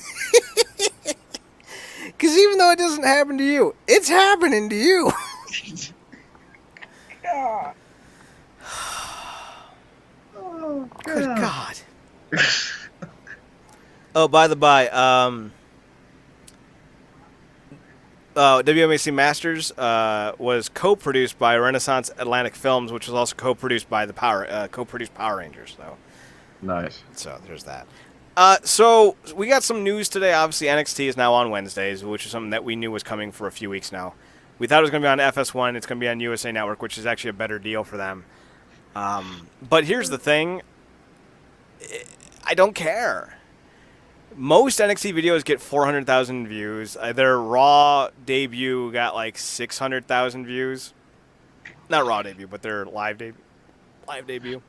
Speaker 1: Because even though it doesn't happen to you, it's happening to you.
Speaker 2: Oh,
Speaker 1: good God. Oh, by the by, WMAC Masters was co-produced by Renaissance Atlantic Films, which was also co-produced by the co-produced Power Rangers. So
Speaker 2: nice.
Speaker 1: So there's that. So we got some news today. Obviously, NXT is now on Wednesdays, which is something that we knew was coming for a few weeks now. We thought it was going to be on FS1. It's going to be on USA Network, which is actually a better deal for them. But here's the thing. I don't care. Most NXT videos get 400,000 views. Their Raw debut got like 600,000 views. Not Raw debut, but their live debut.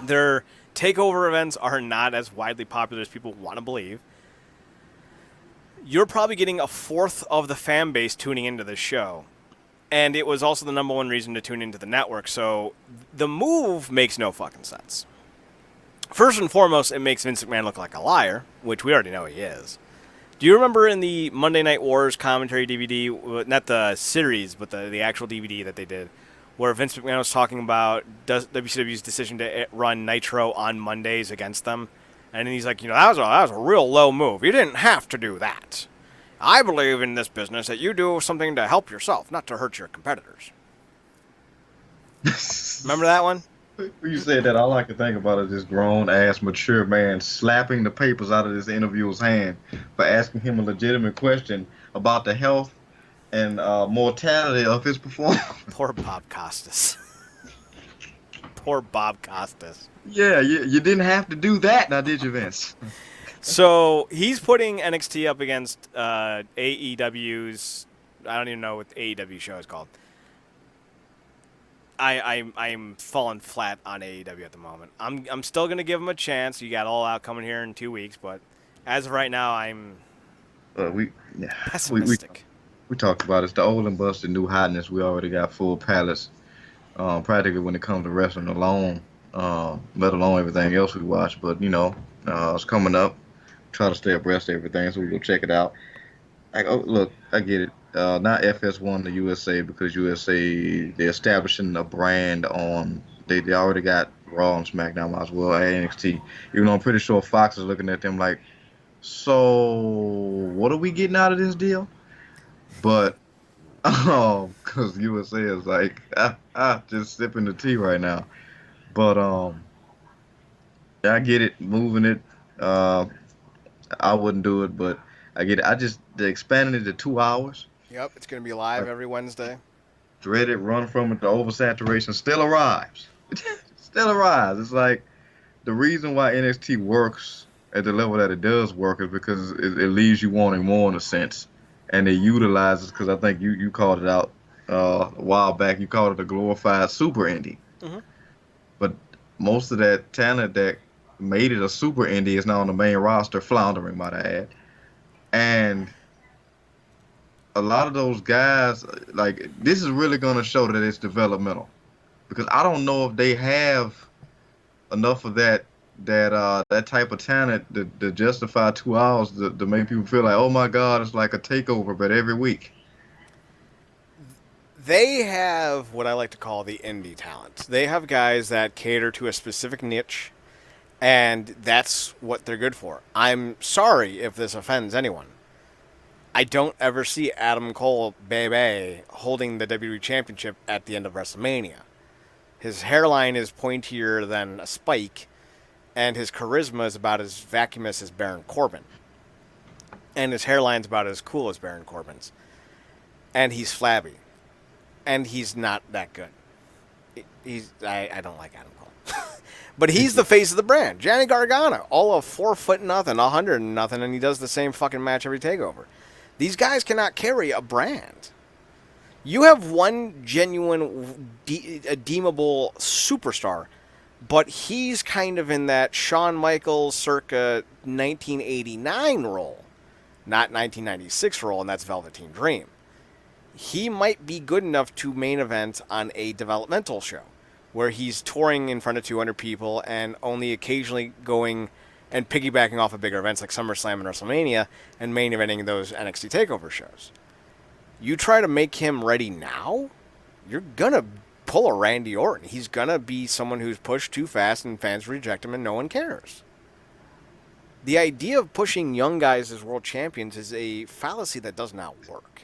Speaker 1: Their takeover events are not as widely popular as people want to believe. You're probably getting a fourth of the fan base tuning into this show. And it was also the number one reason to tune into the network. So the move makes no fucking sense. First and foremost, it makes Vince McMahon look like a liar, which we already know he is. Do you remember in the Monday Night Wars commentary DVD, not the series, but the actual DVD that they did, where Vince McMahon was talking about WCW's decision to run Nitro on Mondays against them? And he's like, that was a real low move. You didn't have to do that. I believe in this business that you do something to help yourself, not to hurt your competitors. Remember that one?
Speaker 2: When you said that, all I could think about is this grown-ass, mature man slapping the papers out of this interviewer's hand for asking him a legitimate question about the health and mortality of his performance.
Speaker 1: Poor Bob Costas. Poor Bob Costas.
Speaker 2: Yeah, you didn't have to do that, now did you, Vince?
Speaker 1: So he's putting NXT up against AEW's, I don't even know what the AEW show is called. I'm falling flat on AEW at the moment. I'm still gonna give them a chance. You got All Out coming here in 2 weeks, but as of right now, I'm pessimistic.
Speaker 2: We talked about it. It's the old and busted new hotness. We already got full palates, practically when it comes to wrestling alone, let alone everything else we watch. But it's coming up. Try to stay abreast of everything, so we go check it out. Look, I get it. Not FS1 to USA, because USA, they're establishing a brand on. They already got Raw and SmackDown, might as well add NXT. Even though I'm pretty sure Fox is looking at them like, so what are we getting out of this deal? But because USA is like, just sipping the tea right now. But I get it, moving it. Uh, I wouldn't do it, but I get it. I just they expanding it to 2 hours.
Speaker 1: Yep, it's going to be live
Speaker 2: Like
Speaker 1: every Wednesday.
Speaker 2: dreaded run from it, the oversaturation still arrives. Still arrives. It's like the reason why NXT works at the level that it does work is because it leaves you wanting more in a sense, and it utilizes because I think you called it out a while back. You called it a glorified super indie,
Speaker 1: Hmm.
Speaker 2: but most of that talent that made it a super indie is now on the main roster, floundering, might I add, and a lot of those guys, like this is really going to show that it's developmental because I don't know if they have enough of that type of talent to justify 2 hours to make people feel like, oh my God, it's like a takeover, but every week.
Speaker 1: They have what I like to call the indie talent. They have guys that cater to a specific niche, and that's what they're good for. I'm sorry if this offends anyone. I don't ever see Adam Cole, baby, holding the WWE Championship at the end of WrestleMania. His hairline is pointier than a spike, and his charisma is about as vacuumous as Baron Corbin. And his hairline's about as cool as Baron Corbin's. And he's flabby. And he's not that good. I don't like Adam Cole. But he's the face of the brand. Johnny Gargano, all of 4'0", 100 nothing, and he does the same fucking match every takeover. These guys cannot carry a brand. You have one genuine, deemable superstar, but he's kind of in that Shawn Michaels circa 1989 role, not 1996 role, and that's Velveteen Dream. He might be good enough to main event on a developmental show where he's touring in front of 200 people and only occasionally going and piggybacking off of bigger events like SummerSlam and WrestleMania and main eventing those NXT TakeOver shows. You try to make him ready now, you're going to pull a Randy Orton. He's going to be someone who's pushed too fast and fans reject him and no one cares. The idea of pushing young guys as world champions is a fallacy that does not work.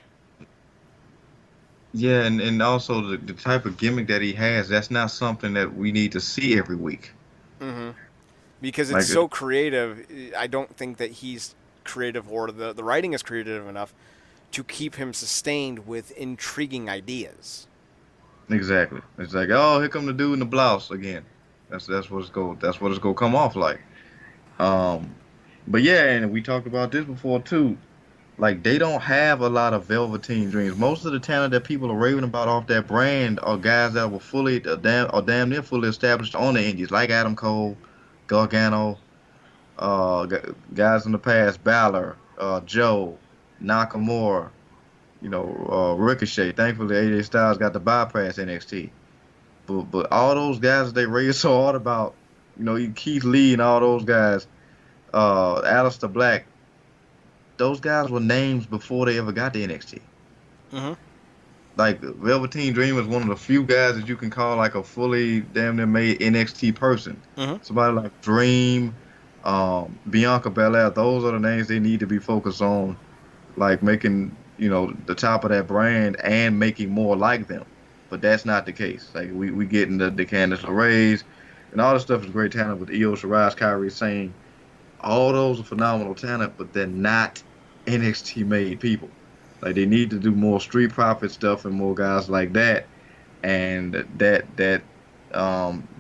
Speaker 2: Yeah, and also the type of gimmick that he has, that's not something that we need to see every week.
Speaker 1: Mm-hmm. Because it's
Speaker 2: Like,
Speaker 1: so creative, I don't think that he's creative or the writing is creative enough to keep him sustained with intriguing ideas.
Speaker 2: exactly. It's like, oh, here come the dude in the blouse again. That's what it's gonna come off like. Um, but yeah, and we talked about this before too. Like they don't have a lot of Velveteen Dreams. Most of the talent that people are raving about off that brand are guys that were damn near fully established on the indies, like Adam Cole, Gargano, guys in the past, Balor, Joe, Nakamura, Ricochet. Thankfully, AJ Styles got to bypass NXT. But all those guys they raised so hard about, Keith Lee and all those guys, Aleister Black. Those guys were names before they ever got to NXT.
Speaker 1: Mm-hmm.
Speaker 2: Like Velveteen Dream is one of the few guys that you can call like a fully damn near made NXT person.
Speaker 1: Mm-hmm.
Speaker 2: Somebody like Dream, Bianca Belair. Those are the names they need to be focused on, like making the top of that brand and making more like them. But that's not the case. Like we getting the Candice LeRae's and all this stuff is great talent with Io Shirai, Kairi Sane. All those are phenomenal talent, but they're not NXT made people. Like they need to do more Street Profit stuff and more guys like that. And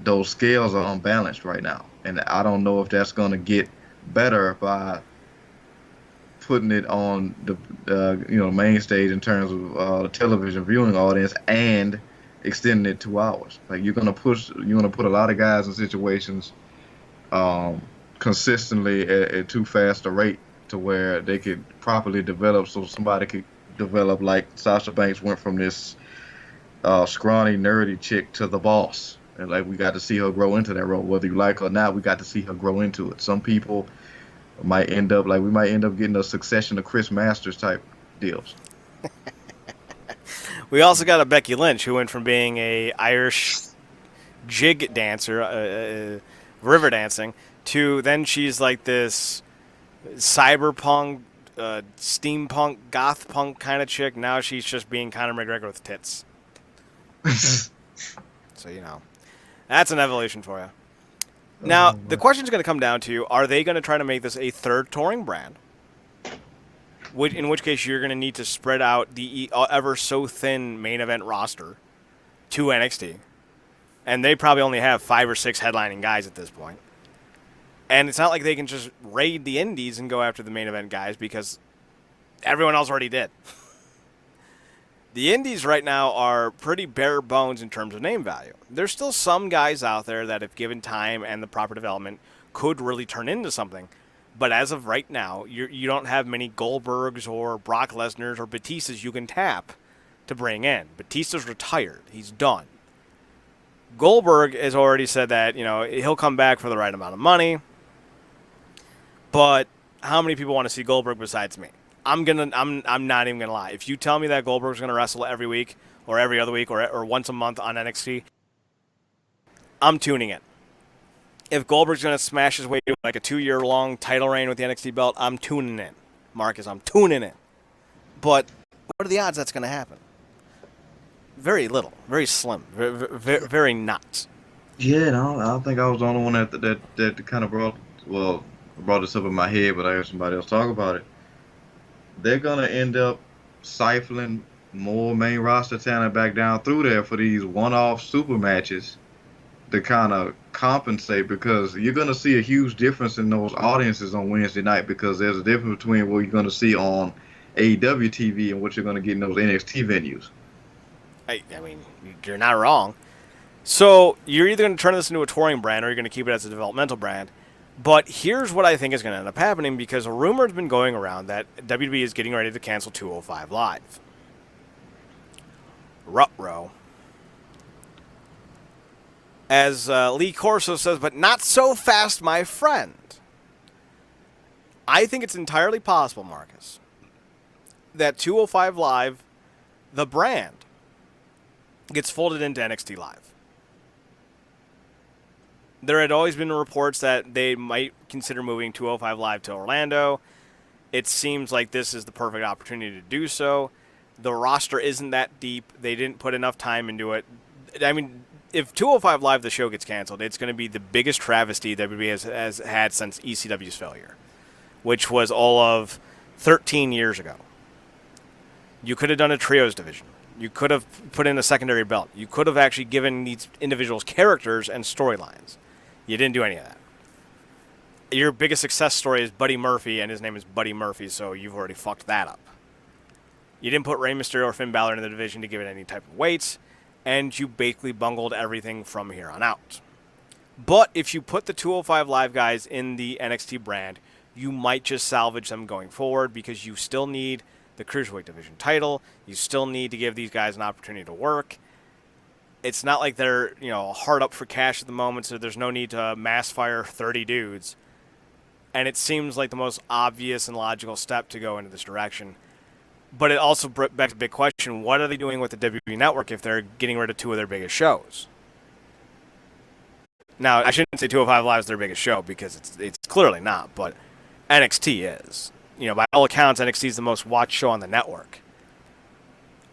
Speaker 2: those scales are unbalanced right now. And I don't know if that's gonna get better by putting it on the main stage in terms of the television viewing audience and extending it 2 hours. Like you're gonna put a lot of guys in situations consistently at too fast a rate to where they could properly develop, so somebody could develop like Sasha Banks went from this scrawny nerdy chick to the boss, and like we got to see her grow into that role, whether you like her or not. We got to see her grow into it. Some people might end up getting a succession of Chris Masters type deals.
Speaker 1: We also got a Becky Lynch who went from being a Irish jig dancer, river dancing, to then she's like this cyberpunk, steampunk, goth punk kind of chick. Now she's just being Conor McGregor with tits. So, that's an evolution for you. Now, the question is going to come down to, are they going to try to make this a third touring brand? In which case, you're going to need to spread out the ever so thin main event roster to NXT. And they probably only have 5 or 6 headlining guys at this point. And it's not like they can just raid the indies and go after the main event guys because everyone else already did. The indies right now are pretty bare bones in terms of name value. There's still some guys out there that, if given time and the proper development, could really turn into something. But as of right now, you don't have many Goldbergs or Brock Lesnar's or Batistas you can tap to bring in. Batista's retired. He's done. Goldberg has already said that, he'll come back for the right amount of money. But how many people want to see Goldberg besides me? I'm not even gonna lie. If you tell me that Goldberg's gonna wrestle every week or every other week or once a month on NXT, I'm tuning in. If Goldberg's gonna smash his way to like a 2-year-long title reign with the NXT belt, I'm tuning in. Marcus, I'm tuning in. But what are the odds that's gonna happen? Very little, very slim, very not.
Speaker 2: Yeah, no, I don't think I was the only one that kind of brought this up in my head, but I heard somebody else talk about it. They're gonna end up siphoning more main roster talent back down through there for these one-off super matches to kind of compensate, because you're gonna see a huge difference in those audiences on Wednesday night, because there's a difference between what you're gonna see on AEW TV and what you're gonna get in those NXT venues.
Speaker 1: I mean, you're not wrong. So you're either going to turn this into a touring brand or you're going to keep it as a developmental brand. But here's what I think is going to end up happening, because a rumor has been going around that WWE is getting ready to cancel 205 Live. Ruh-roh. As Lee Corso says, but not so fast, my friend. I think it's entirely possible, Marcus, that 205 Live, the brand, gets folded into NXT Live. There had always been reports that they might consider moving 205 Live to Orlando. It seems like this is the perfect opportunity to do so. The roster isn't that deep. They didn't put enough time into it. I mean, if 205 Live, the show, gets canceled, it's going to be the biggest travesty WWE has had since ECW's failure, which was all of 13 years ago. You could have done a trios division. You could have put in a secondary belt. You could have actually given these individuals characters and storylines. You didn't do any of that. Your biggest success story is Buddy Murphy, and his name is Buddy Murphy, so you've already fucked that up. You didn't put Rey Mysterio or Finn Balor in the division to give it any type of weights, and you basically bungled everything from here on out. But if you put the 205 Live guys in the NXT brand, you might just salvage them going forward, because you still need the Cruiserweight division title. You still need to give these guys an opportunity to work. It's not like they're, hard up for cash at the moment, so there's no need to mass fire 30 dudes. And it seems like the most obvious and logical step to go into this direction. But it also begs a big question: what are they doing with the WWE Network if they're getting rid of 2 of their biggest shows? Now, I shouldn't say 205 Live is their biggest show, because it's clearly not, but NXT is. By all accounts, NXT is the most watched show on the network.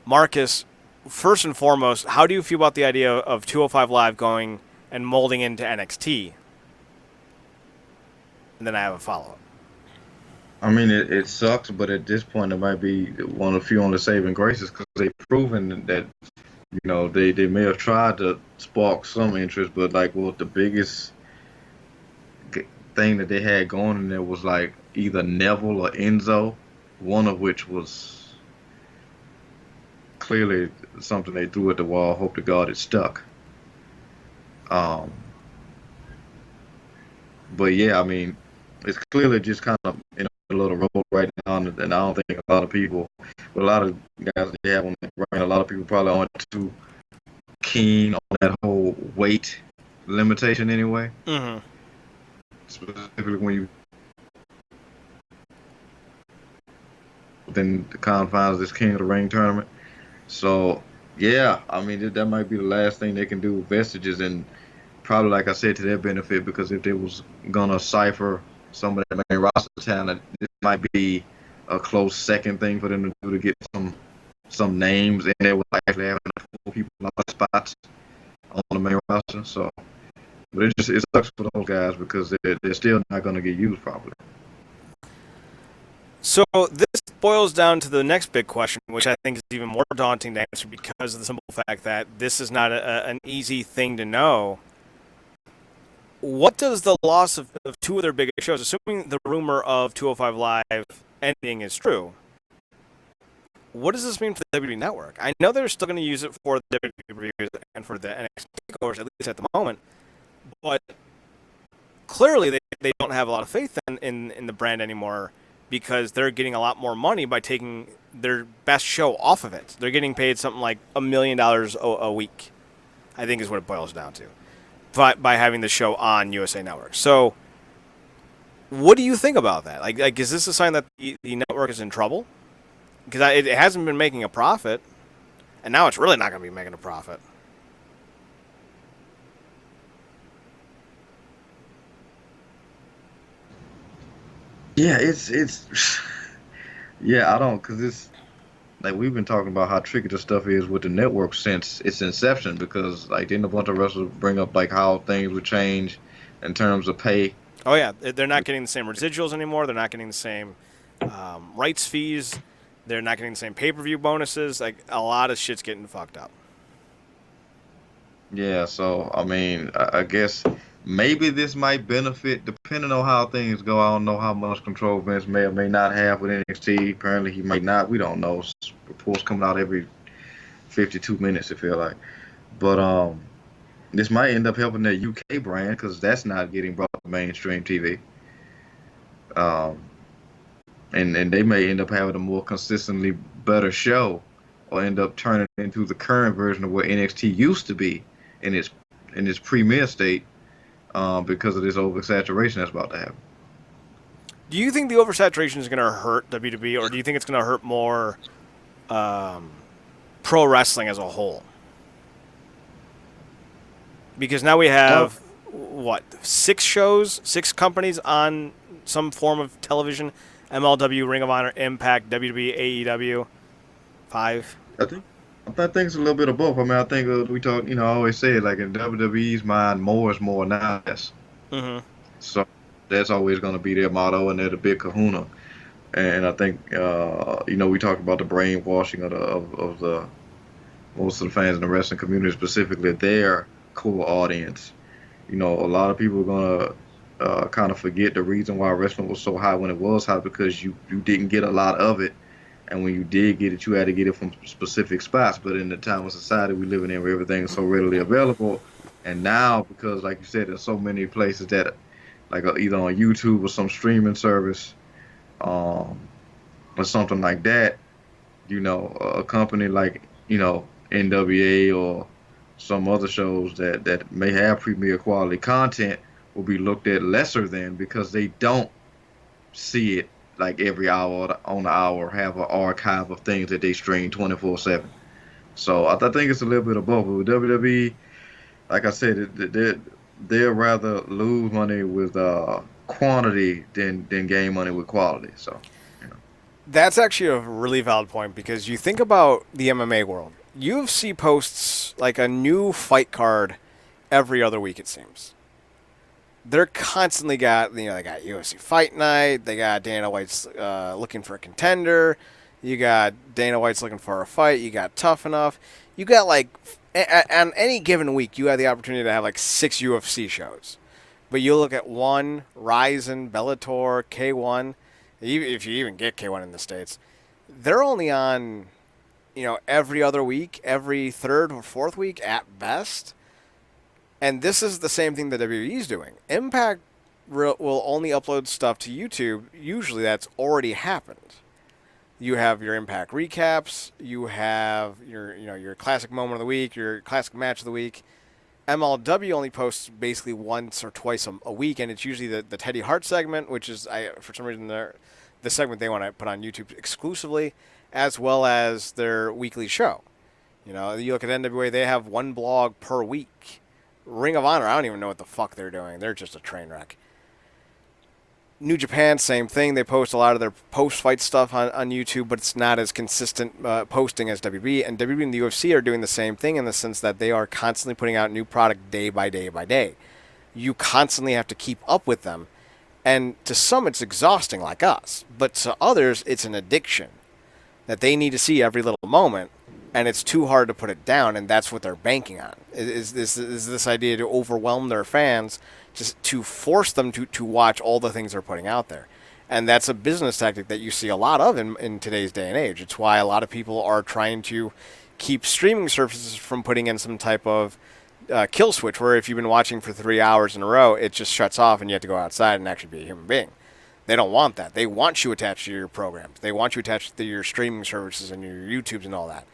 Speaker 1: Marcus, first and foremost, how do you feel about the idea of 205 Live going and molding into NXT? And then I have a follow-up.
Speaker 2: I mean, it sucks, but at this point, it might be one of the few only saving graces, because they've proven that, they may have tried to spark some interest, but the biggest thing that they had going in there was either Neville or Enzo, one of which was clearly something they threw at the wall. Hope to God it stuck. But yeah, I mean, it's clearly just kind of in a little road right now, and I don't think a lot of people, but a lot of guys they have on that brand, a lot of people probably aren't too keen on that whole weight limitation anyway.
Speaker 1: Mm-hmm.
Speaker 2: Specifically when you within the confines of this King of the Ring tournament. So yeah, I mean that might be the last thing they can do with Vestiges, and probably, like I said, to their benefit, because if they was gonna cipher some of that main roster talent, this might be a close second thing for them to do, to get some names in there with actually having 4 people on the spots on the main roster. So But it sucks for those guys because they're still not going to get used properly.
Speaker 1: So this boils down to the next big question, which I think is even more daunting to answer because of the simple fact that this is not an easy thing to know. What does the loss of two of their biggest shows, assuming the rumor of 205 Live ending is true, what does this mean for the WWE Network? I know they're still going to use it for the WWE reviews and for the NXT takeovers, at least at the moment, but clearly they don't have a lot of faith in the brand anymore because they're getting a lot more money by taking their best show off of it. They're getting paid something like $1 million a week, I think is what it boils down to, by having the show on USA Network. So what do you think about that? Like is this a sign that the network is in trouble? Because it hasn't been making a profit, and now it's really not going to be making a profit.
Speaker 2: Yeah, it's yeah, I don't, because it's like we've been talking about how tricky the stuff is with the network since its inception, because like didn't a bunch of wrestlers bring up like how things would change in terms of pay?
Speaker 1: Oh yeah, they're not getting the same residuals anymore. They're not getting the same rights fees. They're not getting the same pay-per-view bonuses. Like a lot of shit's getting fucked up.
Speaker 2: Yeah, so I mean, I guess maybe this might benefit depending on how things go. I don't know how much control Vince may or may not have with NXT. Apparently, he might not. We don't know. Reports coming out every 52 minutes. It feels like, but this might end up helping their UK brand because that's not getting brought to mainstream TV. And they may end up having a more consistently better show, or end up turning into the current version of what NXT used to be in its premier state, because of this oversaturation that's about to happen.
Speaker 1: Do you think the oversaturation is going to hurt WWE, or do you think it's going to hurt more pro wrestling as a whole? Because now we have, six companies on some form of television: MLW, Ring of Honor, Impact, WWE, AEW. 5.
Speaker 2: I think it's a little bit of both. I mean, I think we talk. I always say it, like in WWE's mind, more is more, not less. Mm-hmm. So that's always going to be their motto, and they're the big kahuna. And I think we talk about the brainwashing of the most of the fans in the wrestling community, specifically their core audience. A lot of people are going to kind of forget the reason why wrestling was so high when it was high, because you didn't get a lot of it. And when you did get it, you had to get it from specific spots. But in the time of society we live in where everything is so readily available, and now because, like you said, there's so many places that, like either on YouTube or some streaming service, or something like that, a company like NWA or some other shows that may have premier quality content will be looked at lesser than, because they don't see it like every hour on the hour, have an archive of things that they stream 24/7. So I think it's a little bit of both. But with WWE, like I said, they'll rather lose money with quantity than gain money with quality. So
Speaker 1: That's actually a really valid point, because you think about the MMA world. UFC posts like a new fight card every other week, it seems. They're constantly they got UFC Fight Night. They got Dana White's looking for a contender. You got Dana White's looking for a fight. You got Tough Enough. You got on any given week, you have the opportunity to have 6 UFC shows. But you look at one, Ryzen, Bellator, K1. If you even get K1 in the States, they're only on, every other week, every third or fourth week at best. And this is the same thing that WWE is doing. Impact will only upload stuff to YouTube. Usually that's already happened. You have your Impact recaps. You have your classic moment of the week, your classic match of the week. MLW only posts basically once or twice a week, and it's usually the Teddy Hart segment, which is, for some reason, the segment they want to put on YouTube exclusively, as well as their weekly show. You look at NWA, they have one blog per week. Ring of Honor, I don't even know what the fuck they're doing. They're just a train wreck. New Japan, same thing. They post a lot of their post-fight stuff on YouTube, but it's not as consistent posting as WWE. And WWE and the UFC are doing the same thing in the sense that they are constantly putting out new product day by day by day. you constantly have to keep up with them. And to some, it's exhausting, like us. But to others, it's an addiction that they need to see every little moment, and it's too hard to put it down, and that's what they're banking on. Is this idea to overwhelm their fans, just to force them to watch all the things they're putting out there. And that's a business tactic that you see a lot of in today's day and age. It's why a lot of people are trying to keep streaming services from putting in some type of kill switch, where if you've been watching for 3 hours in a row, it just shuts off and you have to go outside and actually be a human being. They don't want that. They want you attached to your programs. They want you attached to your streaming services and your YouTubes and all that.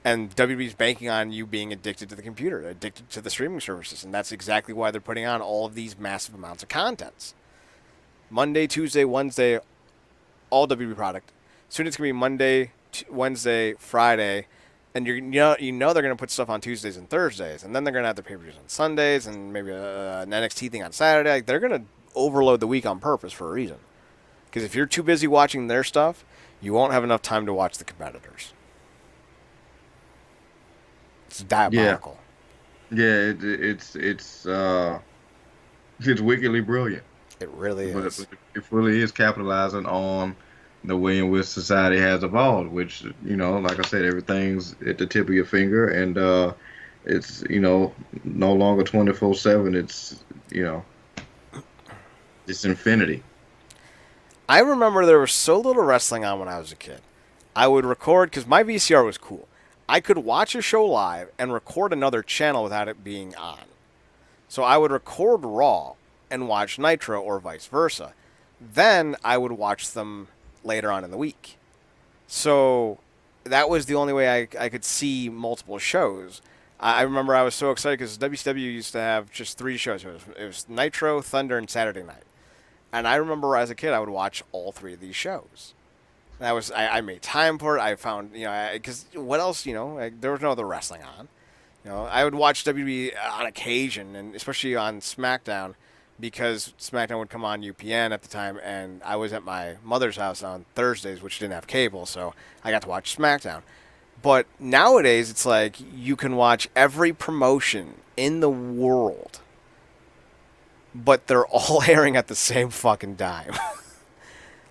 Speaker 1: And WWE's banking on you being addicted to the computer, addicted to the streaming services. And that's exactly why they're putting on all of these massive amounts of contents. Monday, Tuesday, Wednesday, all WWE product. Soon it's going to be Monday, Wednesday, Friday. And you know they're going to put stuff on Tuesdays and Thursdays. And then they're going to have their pay-per-views on Sundays and maybe an NXT thing on Saturday. Like, they're going to overload the week on purpose for a reason. Because if you're too busy watching their stuff, you won't have enough time to watch the competitors. It's diabolical.
Speaker 2: Yeah, it's wickedly brilliant.
Speaker 1: It really is.
Speaker 2: But it really is capitalizing on the way in which society has evolved, which, like I said, everything's at the tip of your finger, and it's, no longer 24/7. It's, it's infinity.
Speaker 1: I remember there was so little wrestling on when I was a kid. I would record, because my VCR was cool. I could watch a show live and record another channel without it being on. So I would record Raw and watch Nitro or vice versa. Then I would watch them later on in the week. So that was the only way I could see multiple shows. I remember I was so excited because WCW used to have just 3 shows. It was Nitro, Thunder, and Saturday Night. And I remember as a kid I would watch all 3 of these shows. And I made time for it. I found, because what else, there was no other wrestling on. I would watch WWE on occasion, and especially on SmackDown, because SmackDown would come on UPN at the time, and I was at my mother's house on Thursdays, which didn't have cable, so I got to watch SmackDown. But nowadays, it's like you can watch every promotion in the world, but they're all airing at the same fucking time.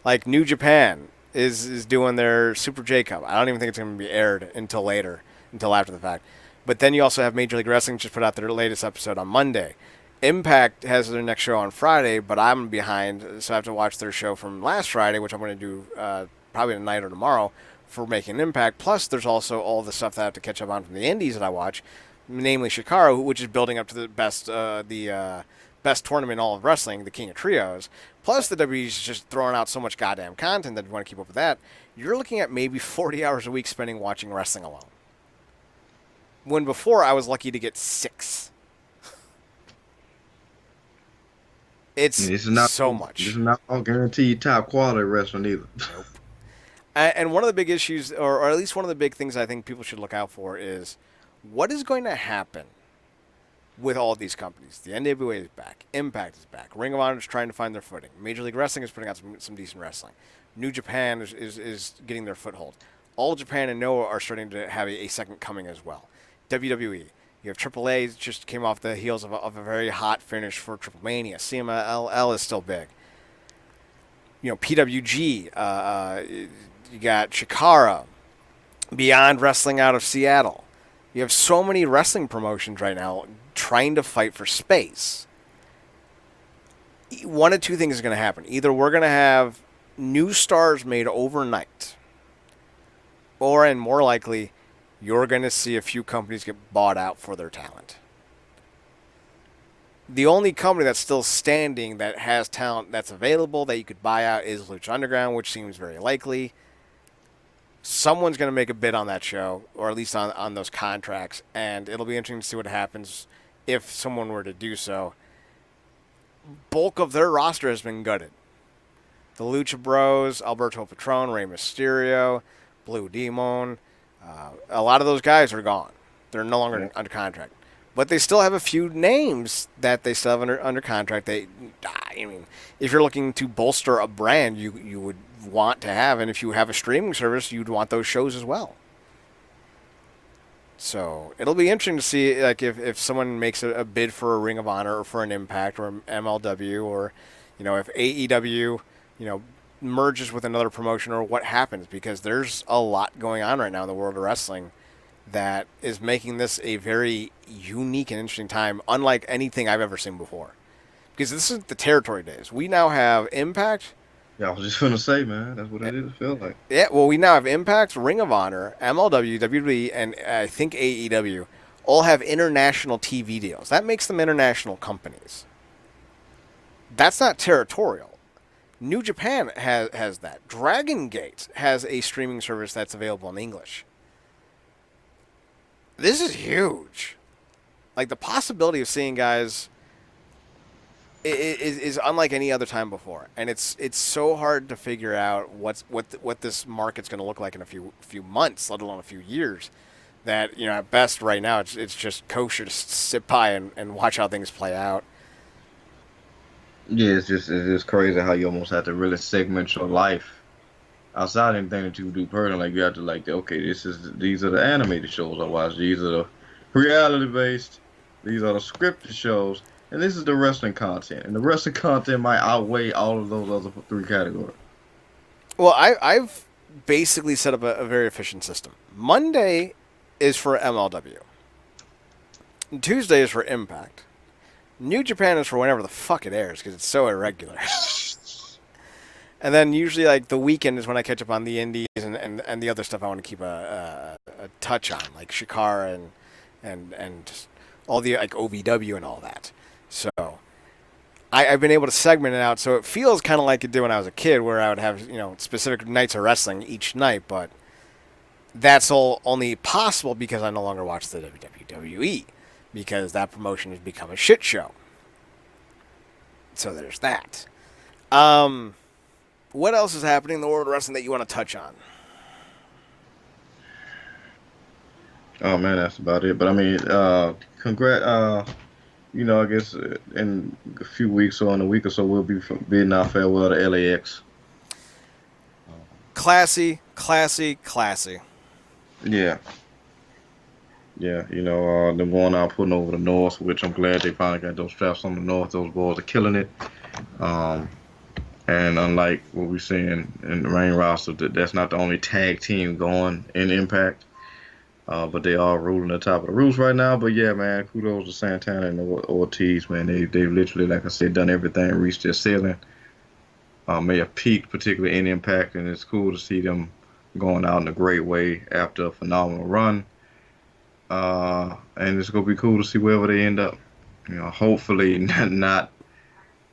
Speaker 1: Like New Japan is doing their Super J Cup. I don't even think it's going to be aired until after the fact. But then you also have Major League Wrestling just put out their latest episode on Monday. Impact has their next show on Friday, but I'm behind, so I have to watch their show from last Friday, which I'm going to do probably tonight or tomorrow for Making Impact. Plus, there's also all the stuff that I have to catch up on from the indies that I watch, namely Shikara, which is building up to the best tournament in all of wrestling, the King of Trios. Plus, the WWE's just throwing out so much goddamn content that if you want to keep up with that, you're looking at maybe 40 hours a week spending watching wrestling alone. When before, I was lucky to get 6. It's so much.
Speaker 2: It's not all guaranteed top quality wrestling either.
Speaker 1: Nope. And one of the big issues, or at least one of the big things I think people should look out for is what is going to happen with all of these companies. The NWA is back. Impact is back. Ring of Honor is trying to find their footing. Major League Wrestling is putting out some decent wrestling. New Japan is getting their foothold. All Japan and Noah are starting to have a second coming as well. WWE. You have AAA just came off the heels of a very hot finish for Triple Mania. CMLL is still big. PWG. You got Chikara. Beyond Wrestling out of Seattle. You have so many wrestling promotions right now trying to fight for space. One of 2 things is going to happen. Either we're going to have new stars made overnight, or, and more likely, you're going to see a few companies get bought out for their talent. The only company that's still standing that has talent that's available that you could buy out is Lucha Underground, which seems very likely. Someone's going to make a bid on that show, or at least on those contracts, and it'll be interesting to see what happens if someone were to do so. Bulk of their roster has been gutted. The Lucha Bros, Alberto Patron, Rey Mysterio, Blue Demon, a lot of those guys are gone. They're no longer under contract. But they still have a few names that they still have under contract. If you're looking to bolster a brand, you would want to have, and if you have a streaming service, you'd want those shows as well. So it'll be interesting to see, like, if someone makes a bid for a Ring of Honor or for an Impact or an MLW, or, if AEW, merges with another promotion, or what happens, because there's a lot going on right now in the world of wrestling that is making this a very unique and interesting time, unlike anything I've ever seen before. Because this is the territory days. We now have Impact.
Speaker 2: Yeah, I was just gonna say, man, that's what it is. Feel like.
Speaker 1: Yeah, well, we now have Impact, Ring of Honor, MLW, WWE, and I think AEW all have international TV deals. That makes them international companies. That's not territorial. New Japan has that. Dragon Gate has a streaming service that's available in English. This is huge. Like, the possibility of seeing guys is unlike any other time before, and it's so hard to figure out what this market's going to look like in a few months, let alone a few years. That, at best right now it's just kosher to sit by and watch how things play out.
Speaker 2: Yeah, it's just crazy how you almost have to really segment your life outside anything that you do personally. Like, you have to, like, okay, these are the animated shows I watch. These are the reality based. These are the scripted shows. And this is the wrestling content. And the wrestling content might outweigh all of those other three categories.
Speaker 1: Well, I've basically set up a very efficient system. Monday is for MLW. Tuesday is for Impact. New Japan is for whenever the fuck it airs, because it's so irregular. And then usually, like, the weekend is when I catch up on the indies and the other stuff I want to keep a touch on, like Shikara and all the, like, OVW and all that. So I've been able to segment it out, so it feels kind of like it did when I was a kid, where I would have, specific nights of wrestling each night, but that's all only possible because I no longer watch the WWE, because that promotion has become a shit show. So there's that. What else is happening in the world of wrestling that you want to touch on?
Speaker 2: Oh man, that's about it. But I mean, I guess in a few weeks or in a week or so, we'll be bidding our farewell to LAX.
Speaker 1: Classy, classy, classy.
Speaker 2: Yeah. Yeah, them going out putting over the North, which I'm glad they finally got those straps on the North. Those boys are killing it. And unlike what we're seeing in the main roster, that's not the only tag team going in Impact. But they are ruling the top of the rules right now. But yeah, man, kudos to Santana and Ortiz, man. They've literally, like I said, done everything, reached their ceiling. May have peaked, particularly in Impact, and it's cool to see them going out in a great way after a phenomenal run. And it's gonna be cool to see wherever they end up. Hopefully not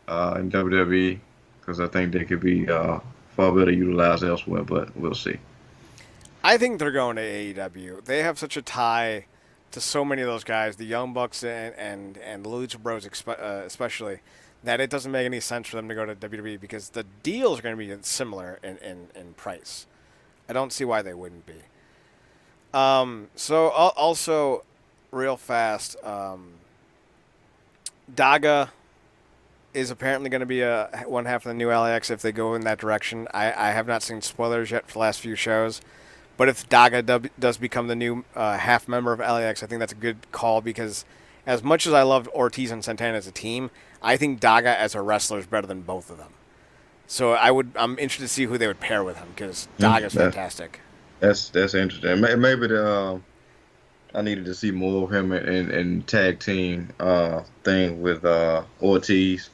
Speaker 2: in WWE, because I think they could be far better utilized elsewhere. But we'll see.
Speaker 1: I think they're going to AEW. They have such a tie to so many of those guys, the Young Bucks and the Lucha Bros especially, that it doesn't make any sense for them to go to WWE, because the deals are going to be similar in price. I don't see why they wouldn't be. So also, real fast, Daga is apparently going to be one half of the new LAX if they go in that direction. I have not seen spoilers yet for the last few shows. But if Daga does become the new half member of LAX, I think that's a good call, because as much as I loved Ortiz and Santana as a team, I think Daga as a wrestler is better than both of them. So I'm interested to see who they would pair with him, because Daga's fantastic.
Speaker 2: That's interesting. Maybe I needed to see more of him in tag team thing with Ortiz.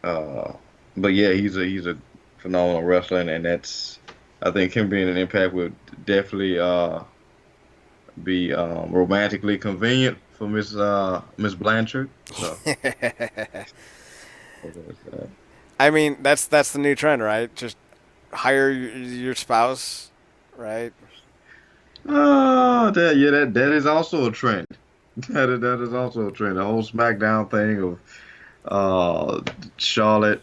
Speaker 2: But yeah, he's a phenomenal wrestler, and that's, I think him being an Impact would definitely be romantically convenient for Miss Blanchard. So.
Speaker 1: I mean, that's the new trend, right? Just hire your spouse, right?
Speaker 2: That is also a trend. That is also a trend. The whole SmackDown thing of Charlotte,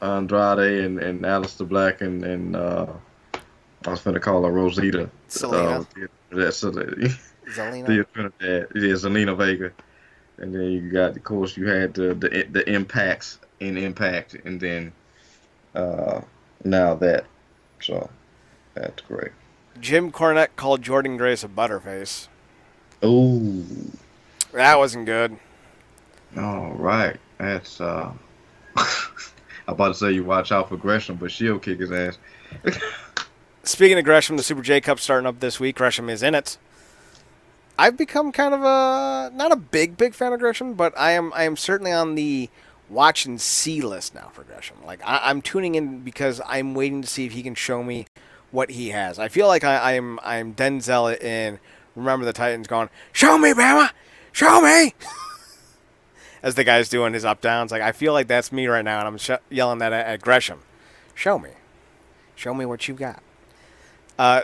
Speaker 2: Andrade, and Aleister Black, and I was going to call her Rosita.
Speaker 1: Selena.
Speaker 2: Zelina. Zelina Vega. And then you got, of course, you had the impacts in Impact, and then now that. So that's great.
Speaker 1: Jim Cornette called Jordan Grace a butterface.
Speaker 2: Ooh.
Speaker 1: That wasn't good.
Speaker 2: All right. That's I'm about to say you watch out for Gresham, but she'll kick his ass.
Speaker 1: Speaking of Gresham, the Super J Cup starting up this week. Gresham is in it. I've become kind of not a big fan of Gresham, but I am certainly on the watch and see list now for Gresham. Like I'm tuning in because I'm waiting to see if he can show me what he has. I feel like I'm Denzel in Remember the Titans going, "Show me, Bama! Show me!" As the guy's doing his up downs. Like I feel like that's me right now, and I'm yelling that at Gresham. Show me what you got.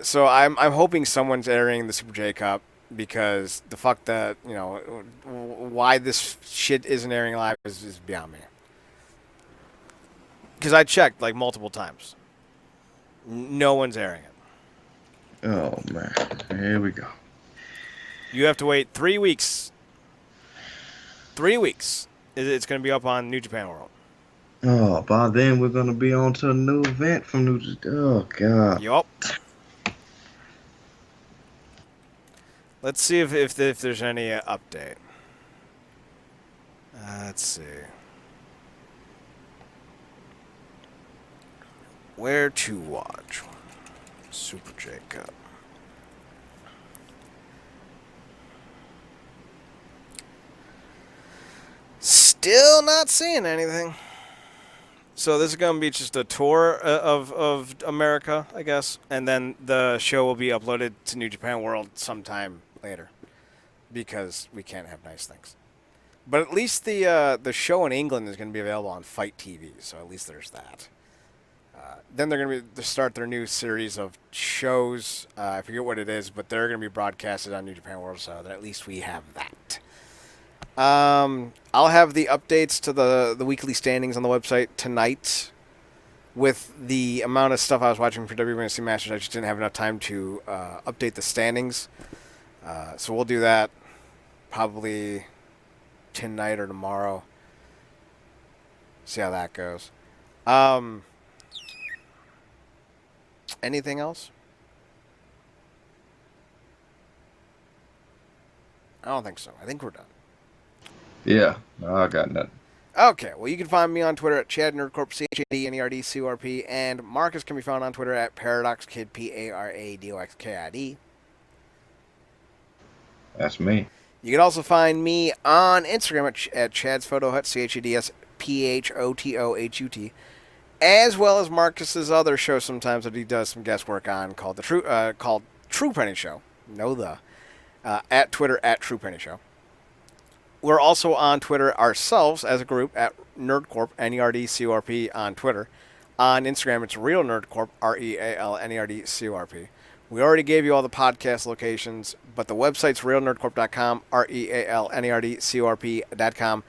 Speaker 1: So I'm hoping someone's airing the Super J Cup. Because the fuck that, why this shit isn't airing live is beyond me. Because I checked like multiple times. No one's airing it.
Speaker 2: Oh, man. Here we go.
Speaker 1: You have to wait 3 weeks. 3 weeks. It's going to be up on New Japan World.
Speaker 2: Oh, by then we're going to be on to a new event from New Japan. Oh, God.
Speaker 1: Yup. Let's see if there's any update. Let's see. Where to watch Super J Cup. Still not seeing anything. So this is going to be just a tour of America, I guess. And then the show will be uploaded to New Japan World sometime later. Because we can't have nice things. But at least the show in England is going to be available on Fight TV. So at least there's that. Then they're going to start their new series of shows. I forget what it is, but they're going to be broadcasted on New Japan World. So that at least we have that. I'll have the updates to the weekly standings on the website tonight. With the amount of stuff I was watching for WMAC Masters, I just didn't have enough time to update the standings. So we'll do that probably tonight or tomorrow. See how that goes. Anything else? I don't think so. I think we're done.
Speaker 2: Yeah, no, I got nothing.
Speaker 1: Okay, well, you can find me on Twitter at ChadNerdCorp, ChadNerdCorp, and Marcus can be found on Twitter at ParadoxKid, ParadoxKid.
Speaker 2: That's me.
Speaker 1: You can also find me on Instagram at Chad's Photo Hut, ChadsphotoHut, as well as Marcus's other show sometimes that he does some guest work on called True Penny Show. At Twitter at True Penny Show. We're also on Twitter ourselves as a group at NerdCorp, NERDCORP on Twitter. On Instagram, it's Real NerdCorp, RealNERDCORP. We already gave you all the podcast locations, but the website's realnerdcorp.com, RealNERDCORP.com.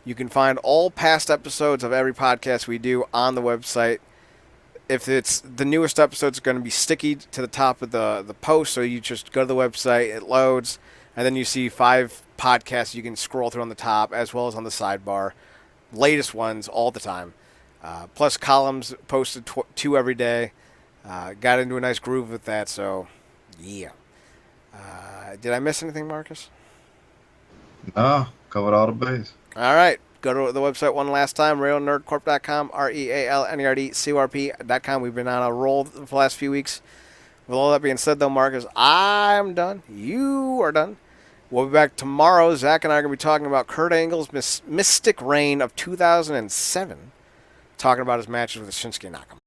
Speaker 1: You can find all past episodes of every podcast we do on the website. If it's the newest episode, it's going to be sticky to the top of the post, so you just go to the website, it loads, and then you see 5 podcasts you can scroll through on the top, as well as on the sidebar. Latest ones all the time. Plus columns posted 2 every day. Got into a nice groove with that, so yeah. Did I miss anything, Marcus?
Speaker 2: No, covered all the bases.
Speaker 1: All right. Go to the website one last time, realnerdcorp.com, RealNERDCORP.com. We've been on a roll for the last few weeks. With all that being said, though, Marcus, I'm done. You are done. We'll be back tomorrow. Zach and I are going to be talking about Kurt Angle's Mystic Reign of 2007. Talking about his matches with Shinsuke Nakamura.